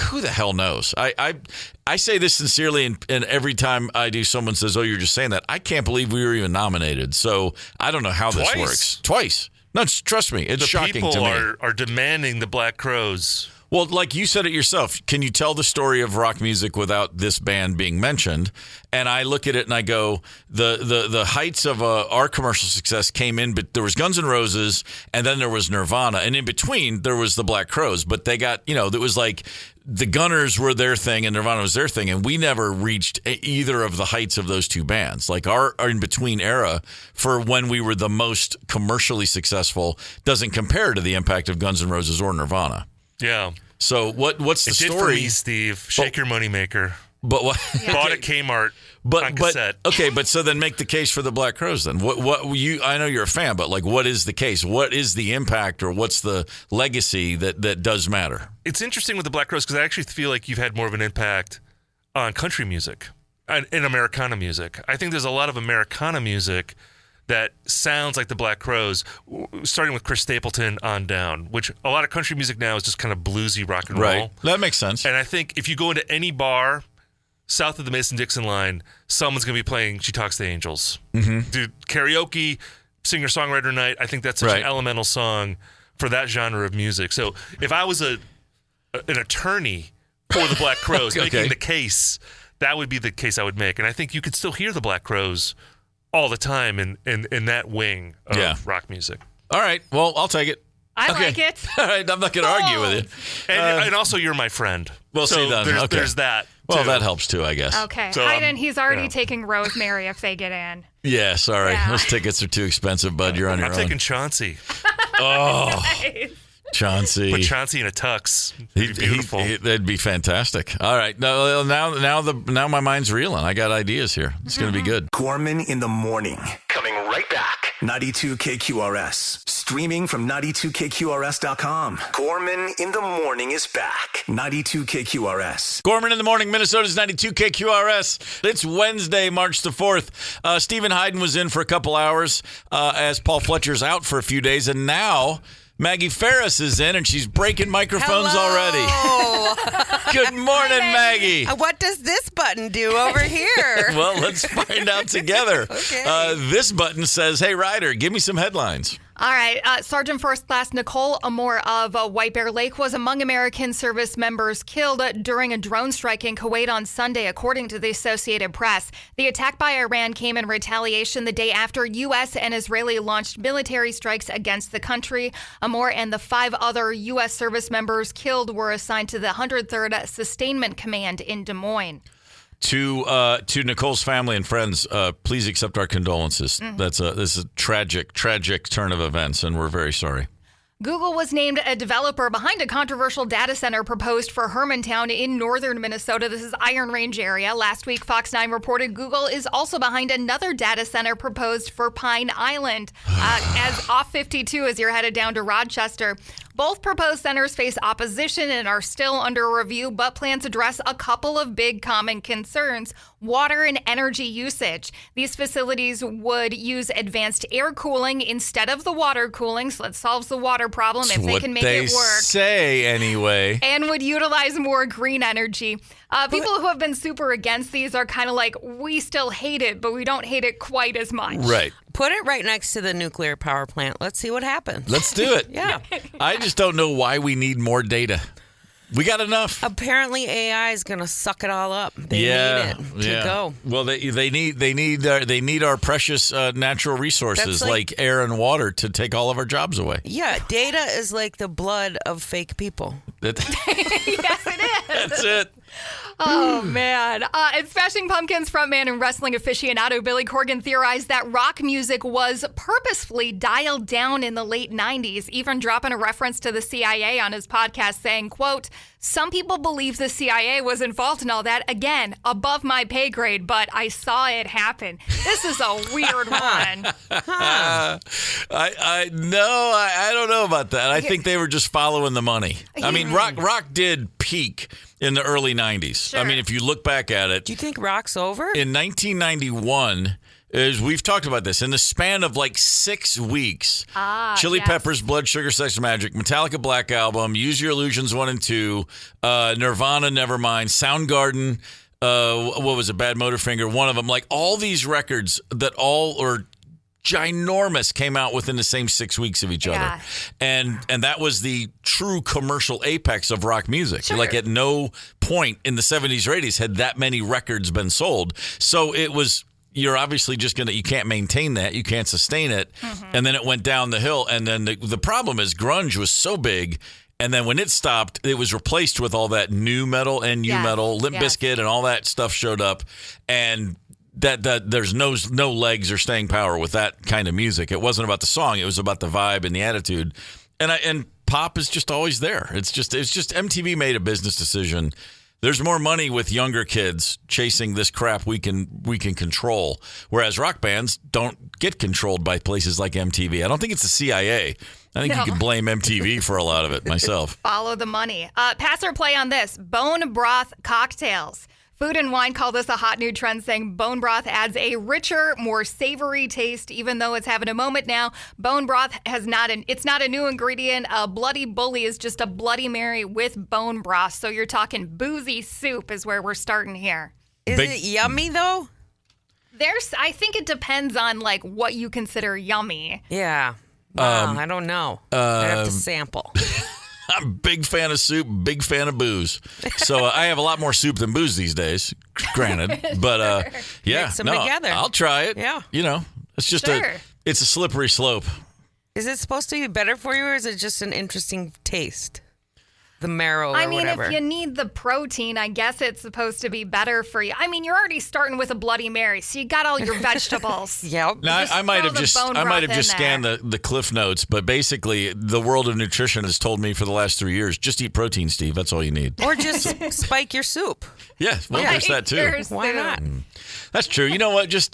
Who the hell knows? I say this sincerely, and every time I do, someone says, "Oh, you're just saying that." I can't believe we were even nominated. So I don't know how this works. Twice. No, trust me, it's shocking to me. The people are demanding the Black Crowes. Well, like you said it yourself, can you tell the story of rock music without this band being mentioned? And I look at it and I go, the heights of our commercial success came in, but there was Guns N' Roses, and then there was Nirvana, and in between there was the Black Crowes. But they got, it was like the Gunners were their thing and Nirvana was their thing, and we never reached either of the heights of those 2 bands. Like our in-between era for when we were the most commercially successful doesn't compare to the impact of Guns N' Roses or Nirvana. Yeah. So what's the story? It did for me, Steve. Shake your moneymaker. But what? Bought at Kmart on cassette. But so then make the case for the Black Crowes then. I know you're a fan, but like, what is the case? What is the impact, or what's the legacy that does matter? It's interesting with the Black Crowes because I actually feel like you've had more of an impact on country music and Americana music. I think there's a lot of Americana music that sounds like the Black Crowes, starting with Chris Stapleton on down, which a lot of country music now is just kind of bluesy rock and roll. Right. That makes sense. And I think if you go into any bar south of the Mason-Dixon line, someone's going to be playing She Talks to the Angels. Mm-hmm. Dude, karaoke, singer-songwriter night, I think that's such an elemental song for that genre of music. So if I was an attorney for the Black Crowes making the case, that would be the case I would make. And I think you could still hear the Black Crowes all the time in that wing of rock music. All right. Well, I'll take it. I like it. All right. I'm not going to argue with you. And also, you're my friend. We'll see then. There's that. Well, that helps too, I guess. Okay. So, Hyden, he's already taking Rosemary if they get in. Yeah, sorry. Yeah. Those tickets are too expensive, bud. You're on your own. I'm taking Chauncey. Oh. Nice. Chauncey. Put Chauncey in a tux. He'd be beautiful. That'd be fantastic. All right. Now my mind's reeling. I got ideas here. It's going to be good. Gorman in the morning. Coming right back. 92 KQRS. Streaming from 92KQRS.com. Gorman in the morning is back. 92 KQRS. Gorman in the morning, Minnesota's 92 KQRS. It's Wednesday, March the 4th. Steven Hyden was in for a couple hours as Paul Fletcher's out for a few days. And now Maggie Faris is in, and she's breaking microphones already. Good morning, Maggie. What does this button do over here? Well, let's find out together. Okay. This button says, "Hey, Ryder, give me some headlines." All right. Sergeant First Class Nicole Amore of White Bear Lake was among American service members killed during a drone strike in Kuwait on Sunday, according to the Associated Press. The attack by Iran came in retaliation the day after U.S. and Israeli launched military strikes against the country. Amore and the 5 other U.S. service members killed were assigned to the 103rd Sustainment Command in Des Moines. To Nicole's family and friends, please accept our condolences. Mm-hmm. This is a tragic turn of events, and we're very sorry. Google was named a developer behind a controversial data center proposed for Hermantown in northern Minnesota. This is Iron Range area. Last week, Fox 9 reported Google is also behind another data center proposed for Pine Island, as off 52 as you're headed down to Rochester. Both proposed centers face opposition and are still under review, but plans address a couple of big common concerns: water and energy usage. These facilities would use advanced air cooling instead of the water cooling, so that solves the water problem if they can make it work. Say anyway. And would utilize more green energy. People who have been super against these are kind of like, we still hate it, but we don't hate it quite as much. Right. Put it right next to the nuclear power plant. Let's see what happens. Let's do it. Yeah. I just don't know why we need more data. We got enough. Apparently, AI is going to suck it all up. They need it to go. Well, they need our precious natural resources like air and water to take all of our jobs away. Yeah, data is like the blood of fake people. Yes, it is. That's it. Oh, man. And Smashing Pumpkins frontman and wrestling aficionado Billy Corgan theorized that rock music was purposefully dialed down in the late 90s, even dropping a reference to the CIA on his podcast saying, quote, "Some people believe the CIA was involved in all that. Again, above my pay grade, but I saw it happen." This is a weird one. I don't know about that. I think they were just following the money. I mean, rock did peak in the early 90s. Sure. I mean, if you look back at it. Do you think rock's over? In 1991, we've talked about this, in the span of like 6 weeks, Chili Peppers, Blood Sugar Sex Magic, Metallica Black Album, Use Your Illusions 1 and 2, Nirvana Nevermind, Soundgarden, what was it, Bad Motorfinger, one of them. Like all these records that all are ginormous came out within the same 6 weeks of each other. And that was the true commercial apex of rock music. Sure. Like at no point in the 70s or 80s had that many records been sold. So it was, you're obviously just you can't maintain that. You can't sustain it. Mm-hmm. And then it went down the hill. And then the problem is grunge was so big. And then when it stopped, it was replaced with all that new metal and new metal, Limp Bizkit and all that stuff showed up. And that there's no legs or staying power with that kind of music. It wasn't about the song. It was about the vibe and the attitude. And pop is just always there. It's just MTV made a business decision. There's more money with younger kids chasing this crap we can control, whereas rock bands don't get controlled by places like MTV. I don't think it's the CIA. I think you can blame MTV for a lot of it myself. Follow the money. Pass or play on this. Bone broth cocktails. Food and Wine call this a hot new trend, saying bone broth adds a richer, more savory taste. Even though it's having a moment now, bone broth it's not a new ingredient. A Bloody Bully is just a Bloody Mary with bone broth. So you're talking boozy soup is where we're starting here. Is it yummy though? I think it depends on like what you consider yummy. Yeah. Wow, I don't know. I have to sample. I'm a big fan of soup, big fan of booze. So I have a lot more soup than booze these days, granted. But Mix them together. I'll try it. Yeah. You know, it's just it's a slippery slope. Is it supposed to be better for you, or is it just an interesting taste? The marrow or whatever. If you need the protein, I guess it's supposed to be better for you. I mean, you're already starting with a Bloody Mary, so you got all your vegetables. Yep. Now, I might have just scanned the Cliff Notes, but basically the world of nutrition has told me for the last 3 years, just eat protein, Steve. That's all you need. Or just spike your soup. Yeah, well, there's that too. Why not? That's true. You know what? It's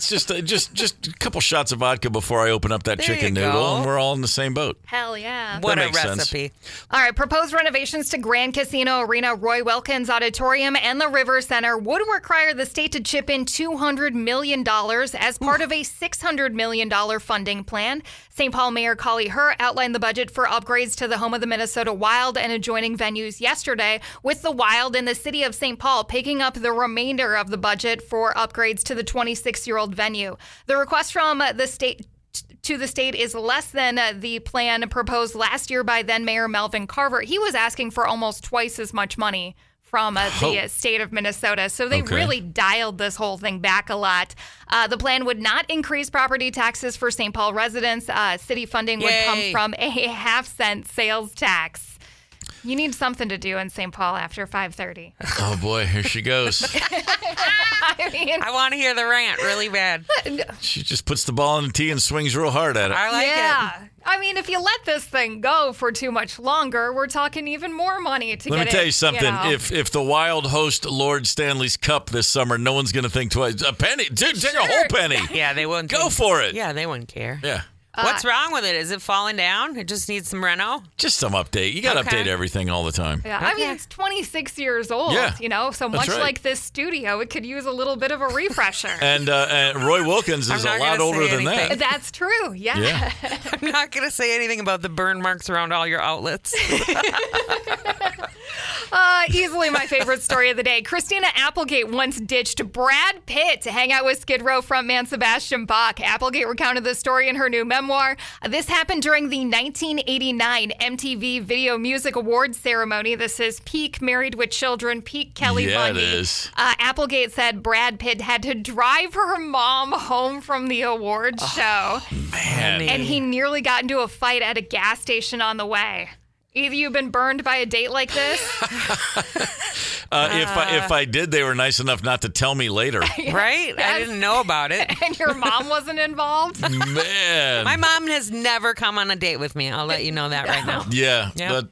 just a couple shots of vodka before I open up that chicken noodle, and we're all in the same boat. Hell yeah. What a recipe. All right, proposed renovations to Grand Casino Arena, Roy Wilkins Auditorium, and the River Center would require the state to chip in $200 million as part of a $600 million funding plan. St. Paul Mayor Collie Hur outlined the budget for upgrades to the home of the Minnesota Wild and adjoining venues yesterday, with the Wild and the city of St. Paul picking up the remainder of the budget for upgrades to the 26-year-old venue. The request from the state is less than the plan proposed last year by then Mayor Melvin Carver. He was asking for almost twice as much money from the state of Minnesota. So they really dialed this whole thing back a lot. The plan would not increase property taxes for St. Paul residents. City funding would come from a half-cent sales tax. You need something to do in St. Paul after 5:30. Oh, boy. Here she goes. I want to hear the rant really bad. She just puts the ball in the tee and swings real hard at it. I like it. I mean, if you let this thing go for too much longer, we're talking even more money to get it. Let me tell you something. If the Wild host Lord Stanley's Cup this summer, no one's going to think twice. A penny? Dude, take a whole penny. Yeah, they wouldn't. Go for it. Yeah, they wouldn't care. Yeah. What's wrong with it? Is it falling down? It just needs some reno? Just some update. You got to update everything all the time. Yeah, I mean, it's 26 years old, so much like this studio, it could use a little bit of a refresher. And Roy Wilkins is a lot older than that. That's true, yeah. I'm not going to say anything about the burn marks around all your outlets. Easily my favorite story of the day. Christina Applegate once ditched Brad Pitt to hang out with Skid Row frontman Sebastian Bach. Applegate recounted the story in her new memoir. This happened during the 1989 MTV Video Music Awards ceremony. This is peak Married with Children, peak Kelly Bundy. It is. Applegate said Brad Pitt had to drive her mom home from the awards show. Man. And he nearly got into a fight at a gas station on the way. Either you've been burned by a date like this. If I did, they were nice enough not to tell me later. Right? Yes. I didn't know about it. And your mom wasn't involved. Man. My mom has never come on a date with me. I'll let you know that right now. Yeah. Yep.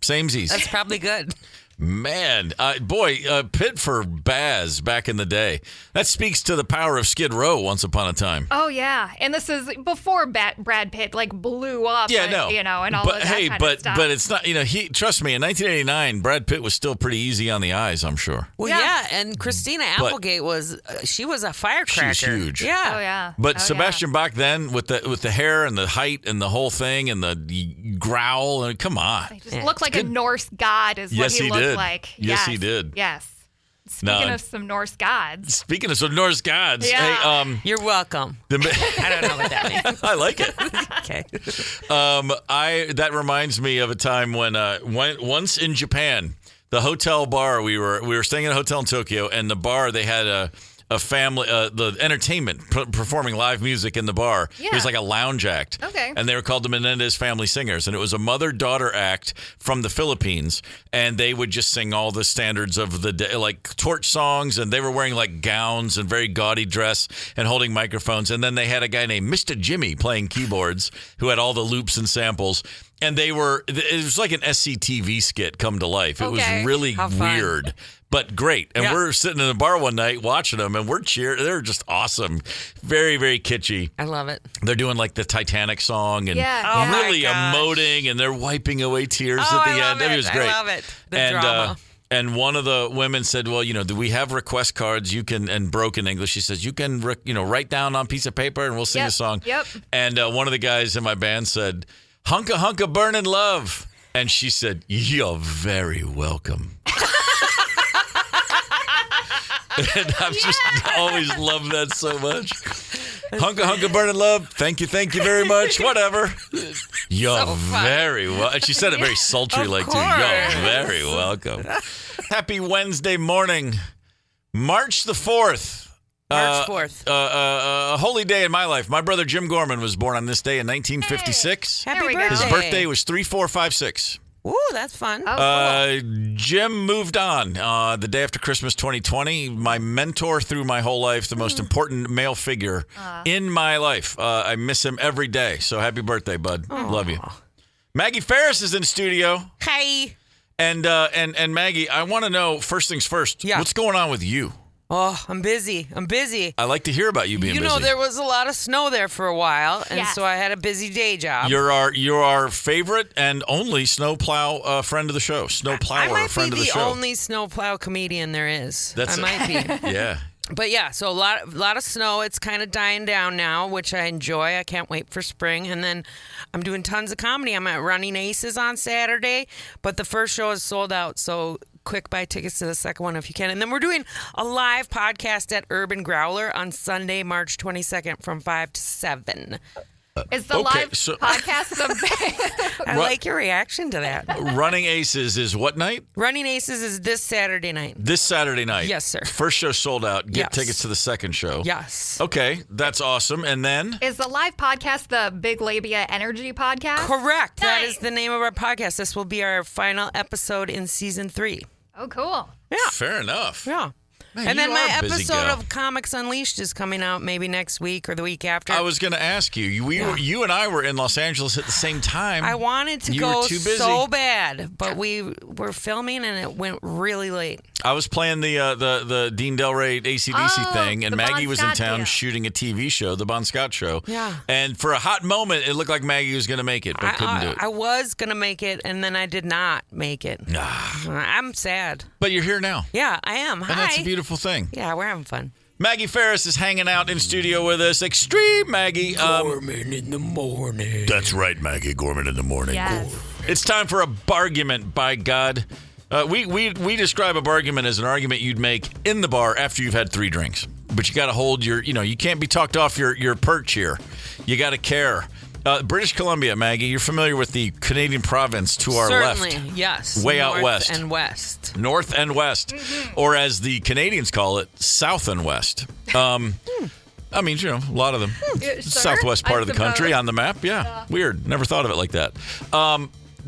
Samesies. That's probably good. Man, Pitt for Baz back in the day. That speaks to the power of Skid Row once upon a time. Oh, yeah. And this is before Brad Pitt, blew up. Yeah, and all of that kind of stuff. But it's not, trust me, in 1989, Brad Pitt was still pretty easy on the eyes, I'm sure. Well, yeah, and Christina Applegate she was a firecracker. She was huge. Yeah. Oh, yeah. But Sebastian Bach then, with the hair and the height and the whole thing and the growl, come on. He just looked like a Norse god is what he looked like. Yes, he did. Yes. Speaking of some Norse gods. Hey, you're welcome. I don't know what that means. I like it. Okay. That reminds me of a time when once in Japan, the hotel bar we were staying in a hotel in Tokyo, and the bar they had a family, the entertainment performing live music in the bar. Yeah. It was like a lounge act. Okay. And they were called the Menendez Family Singers. And it was a mother-daughter act from the Philippines. And they would just sing all the standards of the day, like torch songs. And they were wearing gowns and very gaudy dress and holding microphones. And then they had a guy named Mr. Jimmy playing keyboards who had all the loops and samples. And it was like an SCTV skit come to life. It was really weird, but great. And we're sitting in the bar one night watching them, and we're cheering. They're just awesome. Very, very kitschy. I love it. They're doing the Titanic song and really Oh emoting, and they're wiping away tears at the end. It was great. I love it. The drama. And one of the women said, well, do we have request cards? You can, and broken English, she says, you can, write down on a piece of paper and we'll sing a song. Yep. And one of the guys in my band said, hunka hunka burnin' love. And she said, you're very welcome. And I've just always loved that so much. Hunka hunka burnin' love. Thank you very much. Whatever. You're very welcome. And she said it very sultry too. You're very welcome. Happy Wednesday morning. March the 4th. March 4th. A holy day in my life. My brother Jim Gorman was born on this day in 1956. Happy birthday. His birthday was 3456. Ooh, that's fun. Oh, Jim moved on the day after Christmas 2020. My mentor through my whole life, the most important male figure in my life. I miss him every day. So happy birthday, bud. Love you. Maggie Faris is in studio. Hey. And Maggie, I want to know, first things first, what's going on with you? Oh, I'm busy. I like to hear about you being busy. You know, there was a lot of snow there for a while, and so I had a busy day job. You're our favorite and only snowplow friend of the show. Snowplower friend of the show. I might be the only snowplow comedian there is. I might be. Yeah. But yeah, so a lot of snow. It's kind of dying down now, which I enjoy. I can't wait for spring. And then I'm doing tons of comedy. I'm at Running Aces on Saturday, but the first show is sold out, so quick buy tickets to the second one if you can. And then we're doing a live podcast at Urban Growler on Sunday, March 22nd from 5 to 7. Is the live podcast the I like your reaction to that. Running Aces is what night? Running Aces is this Saturday night. This Saturday night. Yes, sir. First show sold out. Get tickets to the second show. Yes. Okay, that's awesome. And then? Is the live podcast the Big Labia Energy podcast? Correct. Nice. That is the name of our podcast. This will be our final episode in season 3. Oh, cool. Yeah. Fair enough. Yeah. Man, and then my busy episode gal. of Comics Unleashed is coming out maybe next week or the week after. I was going to ask you. You and I were in Los Angeles at the same time. I wanted to you go were too busy. so bad, but we were filming and it went really late. I was playing the Dean Del Rey AC/DC thing, and Maggie was in town deal. shooting a TV show, the Bon Scott Show. Yeah. And for a hot moment, it looked like Maggie was going to make it, but couldn't do it. I was going to make it, and then I did not make it. I'm sad. But you're here now. Yeah, I am. Hi. And that's a beautiful thing. Yeah, we're having fun. Maggie Faris is hanging out in studio with us. Extreme Maggie. Gorman in the morning. That's right, Maggie. Gorman in the morning. Yes. It's time for a bargument, by God. We describe a bargument as an argument you'd make in the bar after you've had 3 drinks. But you got to hold you can't be talked off your perch here. You got to care. British Columbia, Maggie, you're familiar with the Canadian province to our left. Certainly, yes. Way out west. North and west. North and west. Or as the Canadians call it, south and west. I mean, a lot of them. Sure, Southwest part of the country on the map. Yeah. Weird. Never thought of it like that.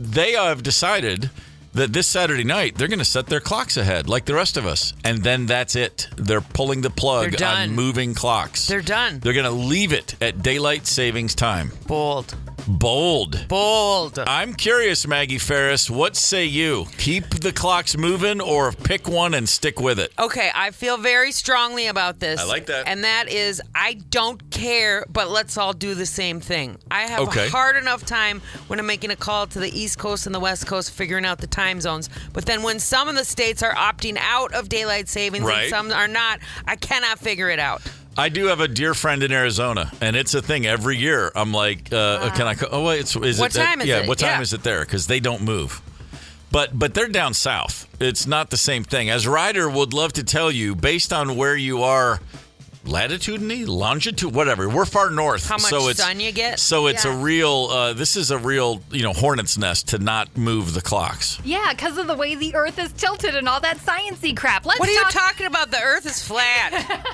they have decided that this Saturday night, they're going to set their clocks ahead like the rest of us. And then that's it. They're pulling the plug on moving clocks. They're done. They're going to leave it at daylight savings time. Bold. I'm curious, Maggie Faris. What say you? Keep the clocks moving or pick one and stick with it? Okay, I feel very strongly about this. I like that. And that is, I don't care, but let's all do the same thing. I have a hard enough time when I'm making a call to the East Coast and the West Coast figuring out the time zones. But then when some of the states are opting out of daylight savings and some are not, I cannot figure it out. I do have a dear friend in Arizona, and it's a thing every year. I'm like, can I? Oh wait, what time is it? What time is it there? Because they don't move. But they're down south. It's not the same thing. As Ryder would love to tell you, based on where you are, latitudinally, longitude, whatever. We're far north. How much sun you get? So it's a real. This is a real, hornet's nest to not move the clocks. Yeah, because of the way the Earth is tilted and all that sciencey crap. What are you talking about? The Earth is flat.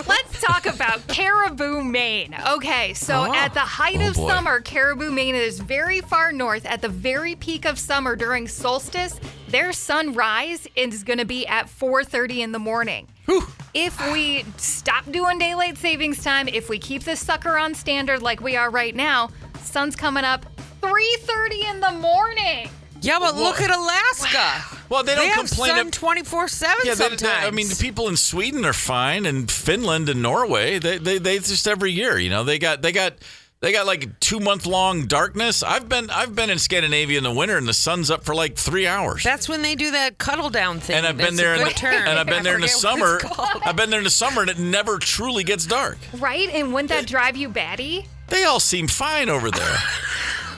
Let's talk about Caribou, Maine. Okay, so at the height of summer, Caribou, Maine is very far north. At the very peak of summer during solstice, their sunrise is going to be at 4:30 in the morning. Whew. If we stop doing daylight savings time, if we keep this sucker on standard like we are right now, sun's coming up 3:30 in the morning. Yeah, but look at Alaska. Wow. Well, they don't complain. They have sun 24/7 sometimes. I mean, the people in Sweden are fine, and Finland and Norway, they just every year, they got like 2-month-long darkness. I've been in Scandinavia in the winter, and the sun's up for like 3 hours. That's when they do that cuddle down thing. And I've been there in the summer. I've been there in the summer, and it never truly gets dark. Right? And wouldn't that drive you batty? They all seem fine over there.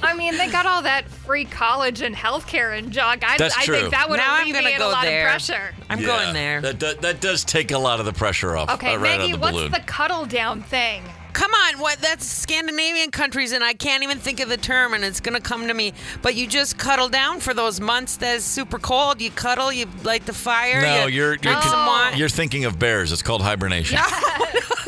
I mean, they got all that free college and healthcare and junk. I think that would alleviate a lot of pressure. I'm going there. That does take a lot of the pressure off. Okay, Maggie, what's the cuddle down thing? Come on, that's Scandinavian countries, and I can't even think of the term, and it's going to come to me. But you just cuddle down for those months that's super cold. You cuddle, you light the fire. No, you're thinking of bears. It's called hibernation.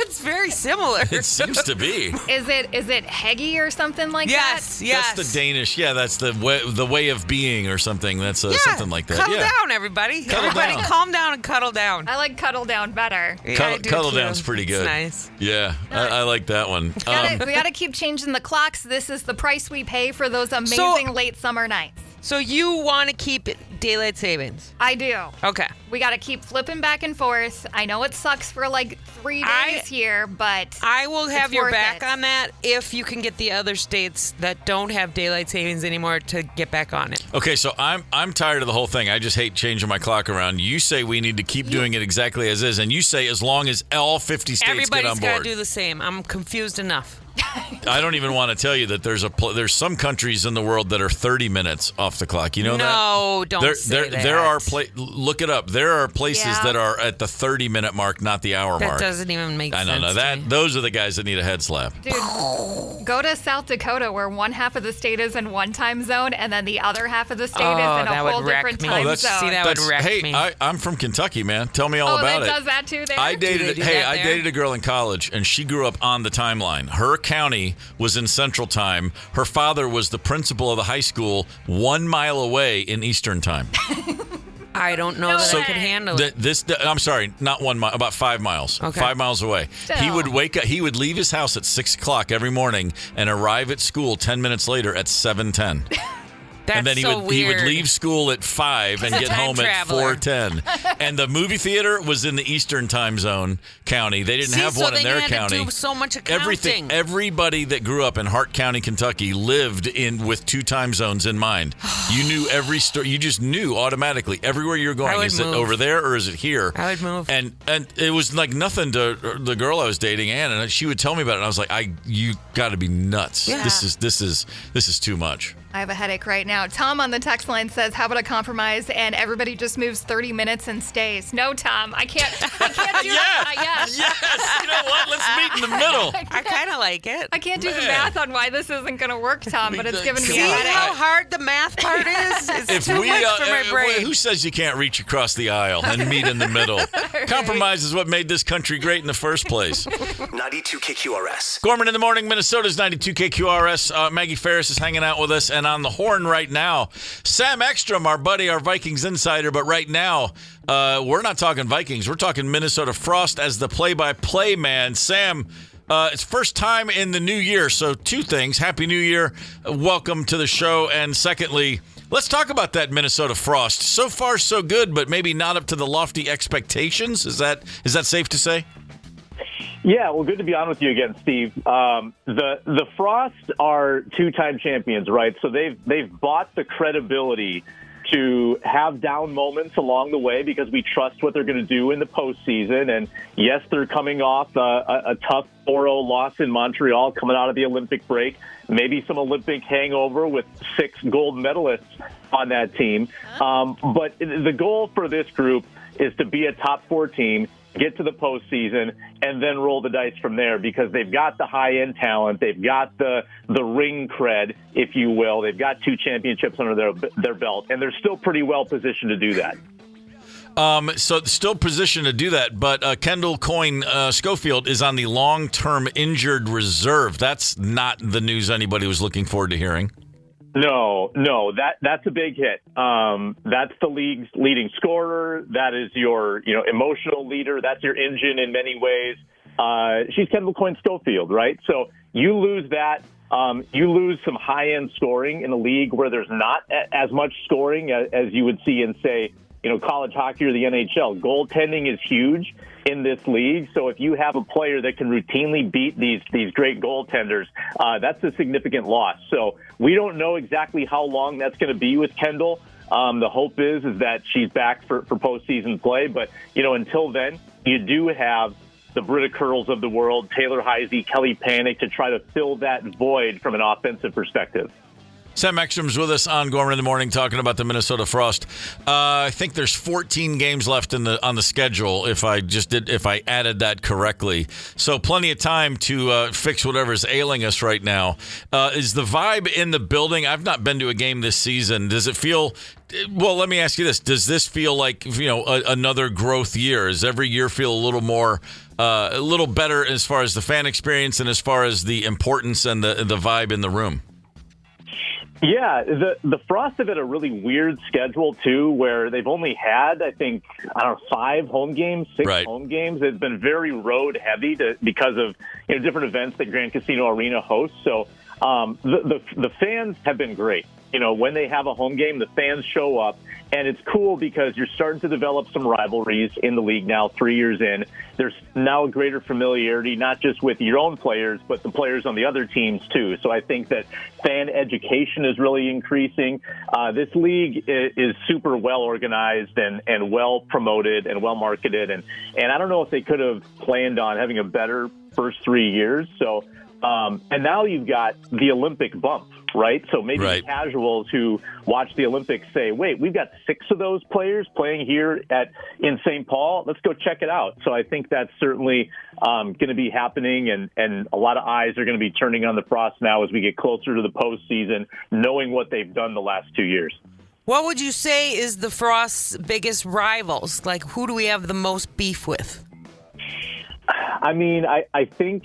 It's very similar. It seems to be. Is it Heggy or something like that? Yes. That's the Danish. Yeah, that's the way of being or something. That's something like that. Cuddle down, everybody. Everybody calm down and cuddle down. I like cuddle down better. Cuddle down's pretty good. It's nice. Yeah, I like that one. We got to keep changing the clocks. This is the price we pay for those amazing late summer nights. So you want to keep daylight savings? I do. Okay. We got to keep flipping back and forth. I know it sucks for like 3 days here, but I will have your back on that if you can get the other states that don't have daylight savings anymore to get back on it. Okay, so I'm tired of the whole thing. I just hate changing my clock around. You say we need to keep doing it exactly as is, and you say as long as all 50 states get on board. Everybody's got to do the same. I'm confused enough. I don't even want to tell you that there's some countries in the world that are 30 minutes off the clock. You know that? No, don't say that. There are look it up. There are places that are at the 30-minute mark, not the hour mark. That doesn't even make sense. I don't know. Those are the guys that need a head slap. Dude, go to South Dakota where one half of the state is in one time zone and then the other half of the state is in a whole different time zone. See, that would wreck me. Hey, I'm from Kentucky, man. Tell me all about it. Does that too there? I dated a girl in college, and she grew up on the timeline. Her county was in Central Time. Her father was the principal of the high school 1 mile away in Eastern Time. I don't know that I could handle it. I'm sorry, not 1 mile, about 5 miles. Okay. 5 miles away. Still. He would wake up. He would leave his house at 6 o'clock every morning and arrive at school 10 minutes later at 7:10. And then he would leave school at 5 and get home at 4:10. And the movie theater was in the Eastern Time Zone county. They didn't have one in their county. To do so much accounting. Everybody that grew up in Hart County, Kentucky, lived with 2 time zones in mind. You knew every story. You just knew automatically everywhere you're going. Is it over there or is it here? I would move. And it was like nothing to the girl I was dating, Ann, and she would tell me about it. And I was like, you got to be nuts. Yeah. This is too much. I have a headache right now. Tom on the text line says, how about a compromise and everybody just moves 30 minutes and stays? No, Tom, I can't do that. Yes. You know what? Let's meet in the middle. I kind of like it. I can't do the math on why this isn't going to work, Tom, but it's giving me See a headache. how hard the math part is? It's too much for my brain. Who says you can't reach across the aisle and meet in the middle? Right. Compromise is what made this country great in the first place. 92 KQRS. Gorman in the morning, Minnesota's 92 KQRS. Maggie Faris is hanging out with us, and on the horn right now, Sam Ekstrom, our buddy, our Vikings insider. But right now, we're not talking Vikings. We're talking Minnesota Frost as the play-by-play man. Sam, it's first time in the new year, so two things. Happy New Year. Welcome to the show. And secondly, let's talk about that Minnesota Frost. So far, so good, but maybe not up to the lofty expectations. Is that safe to say? Yeah, well, good to be on with you again, Steve. The Frost are two-time champions, right? So they've bought the credibility to have down moments along the way because we trust what they're going to do in the postseason. And yes, they're coming off a tough 4-0 loss in Montreal coming out of the Olympic break. Maybe some Olympic hangover with 6 gold medalists on that team. But the goal for this group is to be a top 4 team, get to the postseason, and then roll the dice from there because they've got the high-end talent. They've got the ring cred, if you will. They've got 2 championships under their belt, and they're still pretty well positioned to do that. So still positioned to do that, but Kendall Coyne Schofield is on the long-term injured reserve. That's not the news anybody was looking forward to hearing. No, that's a big hit. That's the league's leading scorer. That is your, emotional leader. That's your engine in many ways. She's Kendall Coyne Schofield, right? So you lose that. You lose some high-end scoring in a league where there's not as much scoring as you would see in, say, college hockey or the NHL. Goaltending is huge in this league. So if you have a player that can routinely beat these great goaltenders, that's a significant loss. So we don't know exactly how long that's going to be with Kendall. The hope is that she's back for postseason play. But, until then, you do have the Britta Curls of the world, Taylor Heisey, Kelly Panic, to try to fill that void from an offensive perspective. Sam Ekstrom's with us on Gorman in the morning talking about the Minnesota Frost. I think there's 14 games left on the schedule if I added that correctly. So plenty of time to fix whatever's ailing us right now. Is the vibe in the building? I've not been to a game this season. Does it feel? Well, let me ask you this: does this feel like another growth year? Does every year feel a little more? A little better as far as the fan experience and as far as the importance and the vibe in the room? Yeah, the Frost have had a really weird schedule, too, where they've only had, 5 home games, 6 home games. It's been very road-heavy because of different events that Grand Casino Arena hosts. So the fans have been great. When they have a home game, the fans show up. And it's cool because you're starting to develop some rivalries in the league now, 3 years in. There's now a greater familiarity, not just with your own players, but the players on the other teams, too. So I think that fan education is really increasing. This league is super well organized and well promoted and well marketed. And I don't know if they could have planned on having a better first 3 years. So and now you've got the Olympic bump. Right. So maybe the casuals who watch the Olympics say, wait, we've got 6 of those players playing here in St. Paul. Let's go check it out. So I think that's certainly going to be happening. And a lot of eyes are going to be turning on the Frost now as we get closer to the postseason, knowing what they've done the last 2 years. What would you say is the Frost's biggest rivals? Like, who do we have the most beef with? I mean, I think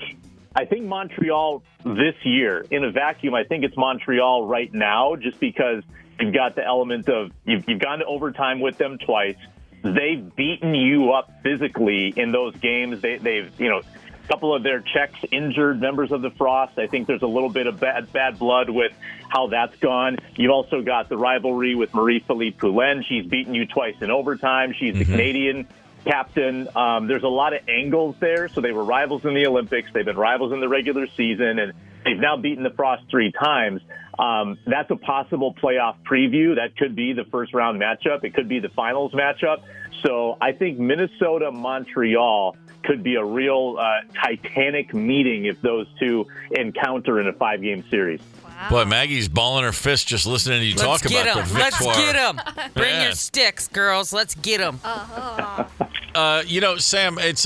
Montreal this year, in a vacuum, I think it's Montreal right now, just because you've got the element of you've gone to overtime with them twice. They've beaten you up physically in those games. They've a couple of their Czechs injured members of the Frost. I think there's a little bit of bad blood with how that's gone. You've also got the rivalry with Marie-Philippe Poulin. She's beaten you twice in overtime. She's the Canadian captain. There's a lot of angles there. So they were rivals in the Olympics. They've been rivals in the regular season, and they've now beaten the Frost 3 times. That's a possible playoff preview. That could be the first round matchup. It could be the finals matchup. So I think Minnesota-Montreal could be a real titanic meeting if those two encounter in a 5-game series. Wow. Boy, Maggie's balling her fist just listening to you talk about the victoire. Let's get them. Bring your sticks, girls. Let's get them. Sam, it's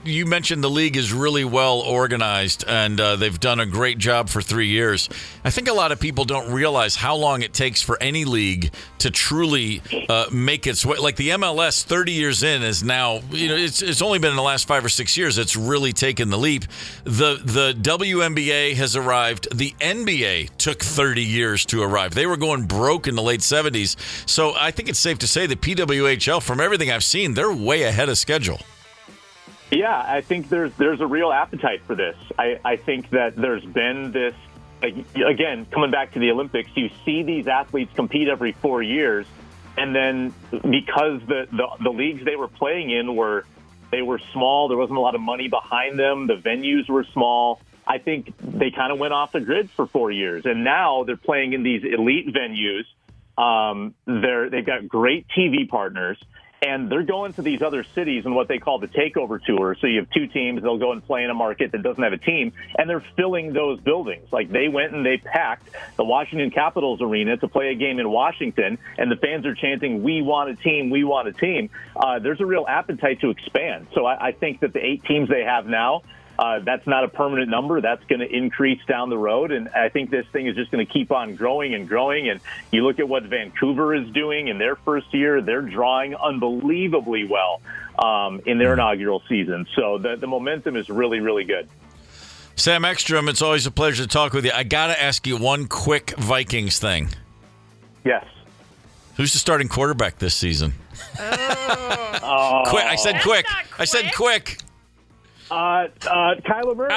you mentioned the league is really well organized, and they've done a great job for 3 years. I think a lot of people don't realize how long it takes for any league to truly make its way. Like the MLS, 30 years in is now, it's only been in the last 5 or 6 years it's really taken the leap. The WNBA has arrived. The NBA took 30 years to arrive. They were going broke in the late 70s. So I think it's safe to say that PWHL, from everything I've seen, they're way ahead of schedule. Yeah, I think there's a real appetite for this. I think that there's been this, again, coming back to the Olympics, you see these athletes compete every 4 years, and then because the leagues they were playing in were small, there wasn't a lot of money behind them, the venues were small, I think they kind of went off the grid for 4 years, and now they're playing in these elite venues. They've got great TV partners, and they're going to these other cities in what they call the takeover tour. So you have two teams, they'll go and play in a market that doesn't have a team, and they're filling those buildings. Like they went and they packed the Washington Capitals arena to play a game in Washington, and the fans are chanting, "We want a team, we want a team." There's a real appetite to expand. So I think that the 8 teams they have now, that's not a permanent number. That's going to increase down the road. And I think this thing is just going to keep on growing and growing. And you look at what Vancouver is doing in their first year, they're drawing unbelievably well in their inaugural season. So the momentum is really, really good. Sam Ekstrom, it's always a pleasure to talk with you. I got to ask you one quick Vikings thing. Yes. Who's the starting quarterback this season? Oh. Quick. I said quick. I said quick. Kyler Murray.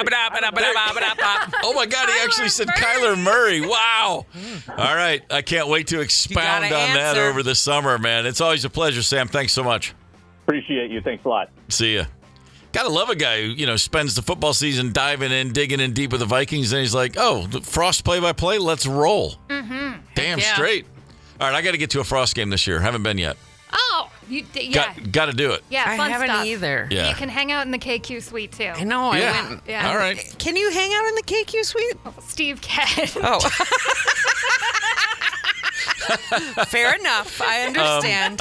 Oh, my God. He actually said Kyler Murray. Wow. All right. I can't wait to expound on that over the summer, man. It's always a pleasure, Sam. Thanks so much. Appreciate you. Thanks a lot. See ya. Gotta love a guy who, spends the football season diving in, digging in deep with the Vikings, and he's like, oh, the Frost play-by-play, let's roll. Mm-hmm. Damn straight. All right, I got to get to a Frost game this year. Haven't been yet. Oh, yeah. Got to do it. Yeah, I haven't stuff. either. Yeah. You can hang out in the KQ suite, too. I know. Yeah. I went. Yeah. All right. Can you hang out in the KQ suite? Oh, Steve can. Oh. Fair enough. I understand.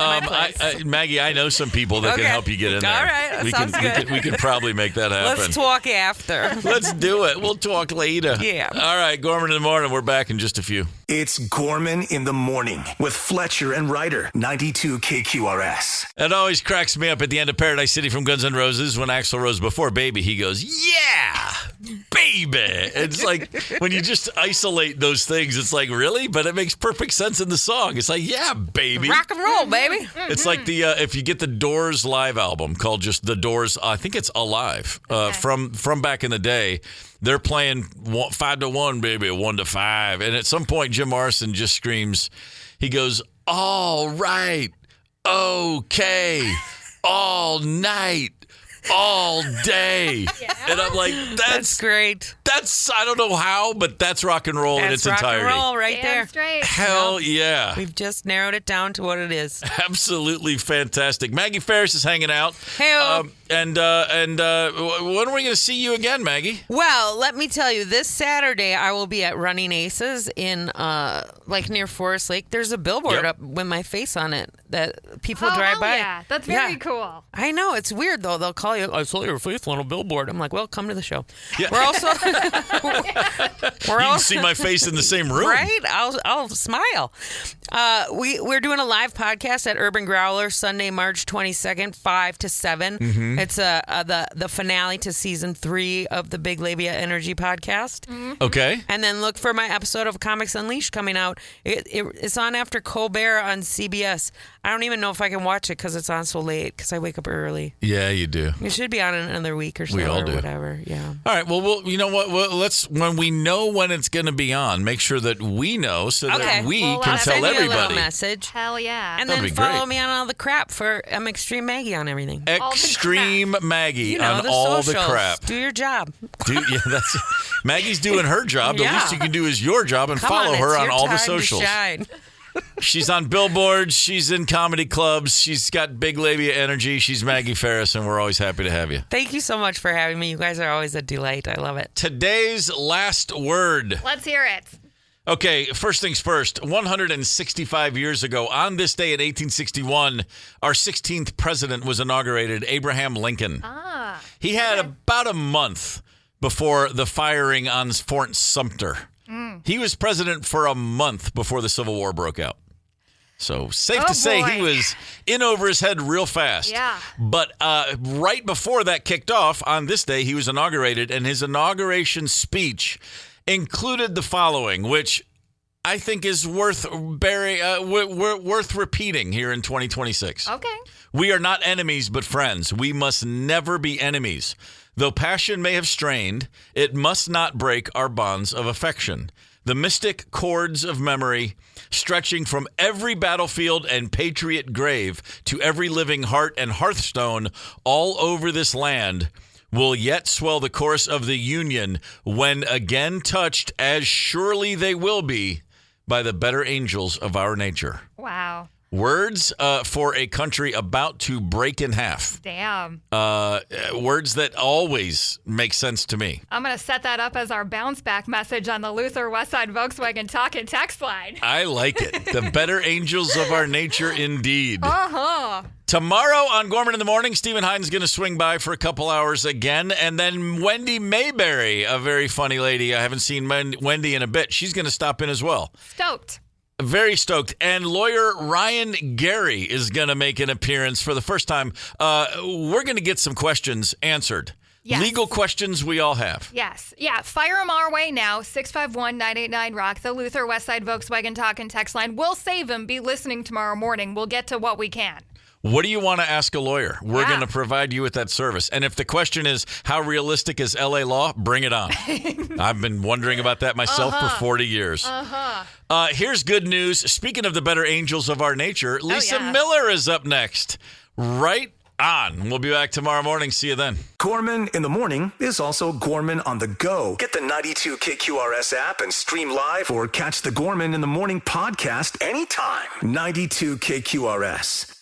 Maggie, I know some people that can help you get in there. All right. That sounds good. We can probably make that happen. Let's talk after. Let's do it. We'll talk later. Yeah. All right, Gorman in the morning. We're back in just a few. It's Gorman in the morning with Fletcher and Ryder, 92 KQRS. It always cracks me up at the end of Paradise City from Guns N' Roses when Axl Rose, before Baby, he goes, yeah, baby. It's like when you just isolate those things, it's like, really? But it makes perfect sense in the song. It's like, yeah, baby. Rock and roll, baby. It's like the if you get the Doors live album called just The Doors, I think it's Alive, from back in the day. They're playing 5-1, baby, 1-5. And at some point, Jim Morrison just screams, he goes, all right, okay, all night, all day. Yeah. And I'm like, that's great. That's, I don't know how, but that's rock and roll in its entirety. Rock and roll right there. Straight. Hell yeah. We've just narrowed it down to what it is. Absolutely fantastic. Maggie Faris is hanging out. Hey, when are we going to see you again, Maggie? Well, let me tell you, this Saturday I will be at Running Aces in near Forest Lake. There's a billboard up with my face on it that people drive by. Yeah, that's very cool. I know, it's weird though. They'll call you, I saw your face on a billboard. I'm like, well, come to the show. Yeah. We're also you can see my face in the same room, right? I'll smile. We're doing a live podcast at Urban Growler Sunday, March 22nd, 5 to 7. Mm-hmm. It's the finale to season 3 of the Big Labia Energy podcast. Mm-hmm. Okay. And then look for my episode of Comics Unleashed coming out. It's on after Colbert on CBS. I don't even know if I can watch it because it's on so late because I wake up early. Yeah, you do. It should be on in another week or so. We all do. Whatever. Yeah. All right. Well, you know what? Let's, when we know when it's going to be on, make sure that we know so that we can tell everybody. A little message. Hell yeah. And then follow me on all the crap for Extreme Maggie on everything. Extreme Maggie on the all socials. the crap. Do your job. That's Maggie's doing her job. The least you can do is your job and follow her on all the socials. She's on billboards. She's in comedy clubs. She's got Big Labia energy. She's Maggie Faris, and we're always happy to have you. Thank you so much for having me. You guys are always a delight. I love it. Today's last word. Let's hear it. Okay, first things first. 165 years ago, on this day in 1861, our 16th president was inaugurated, Abraham Lincoln. He had about a month before the firing on Fort Sumter. He was president for a month before the Civil War broke out. So safe to say he was in over his head real fast. Yeah. But right before that kicked off, on this day, he was inaugurated, and his inauguration speech included the following, which I think is worth repeating here in 2026. Okay. We are not enemies, but friends. We must never be enemies. Though passion may have strained, it must not break our bonds of affection. The mystic cords of memory, stretching from every battlefield and patriot grave to every living heart and hearthstone all over this land, will yet swell the chorus of the Union when again touched, as surely they will be, by the better angels of our nature. Wow. Words for a country about to break in half. Damn. Words that always make sense to me. I'm going to set that up as our bounce back message on the Luther Westside Volkswagen Talkin' text line. I like it. The better angels of our nature indeed. Uh-huh. Tomorrow on Gorman in the Morning, Steven Hyden's going to swing by for a couple hours again. And then Wendy Mayberry, a very funny lady. I haven't seen Wendy in a bit. She's going to stop in as well. Stoked. Very stoked. And lawyer Ryan Gary is going to make an appearance for the first time. We're going to get some questions answered. Yes. Legal questions we all have. Yes. Yeah. Fire them our way now. 651-989-ROCK, the Luther Westside Volkswagen Talkin' text line. We'll save them. Be listening tomorrow morning. We'll get to what we can. What do you want to ask a lawyer? We're going to provide you with that service. And if the question is, how realistic is LA law? Bring it on. I've been wondering about that myself for 40 years. Here's good news. Speaking of the better angels of our nature, Lisa Miller is up next. Right on. We'll be back tomorrow morning. See you then. Gorman in the Morning is also Gorman on the go. Get the 92 KQRS app and stream live or catch the Gorman in the Morning podcast anytime. 92 KQRS.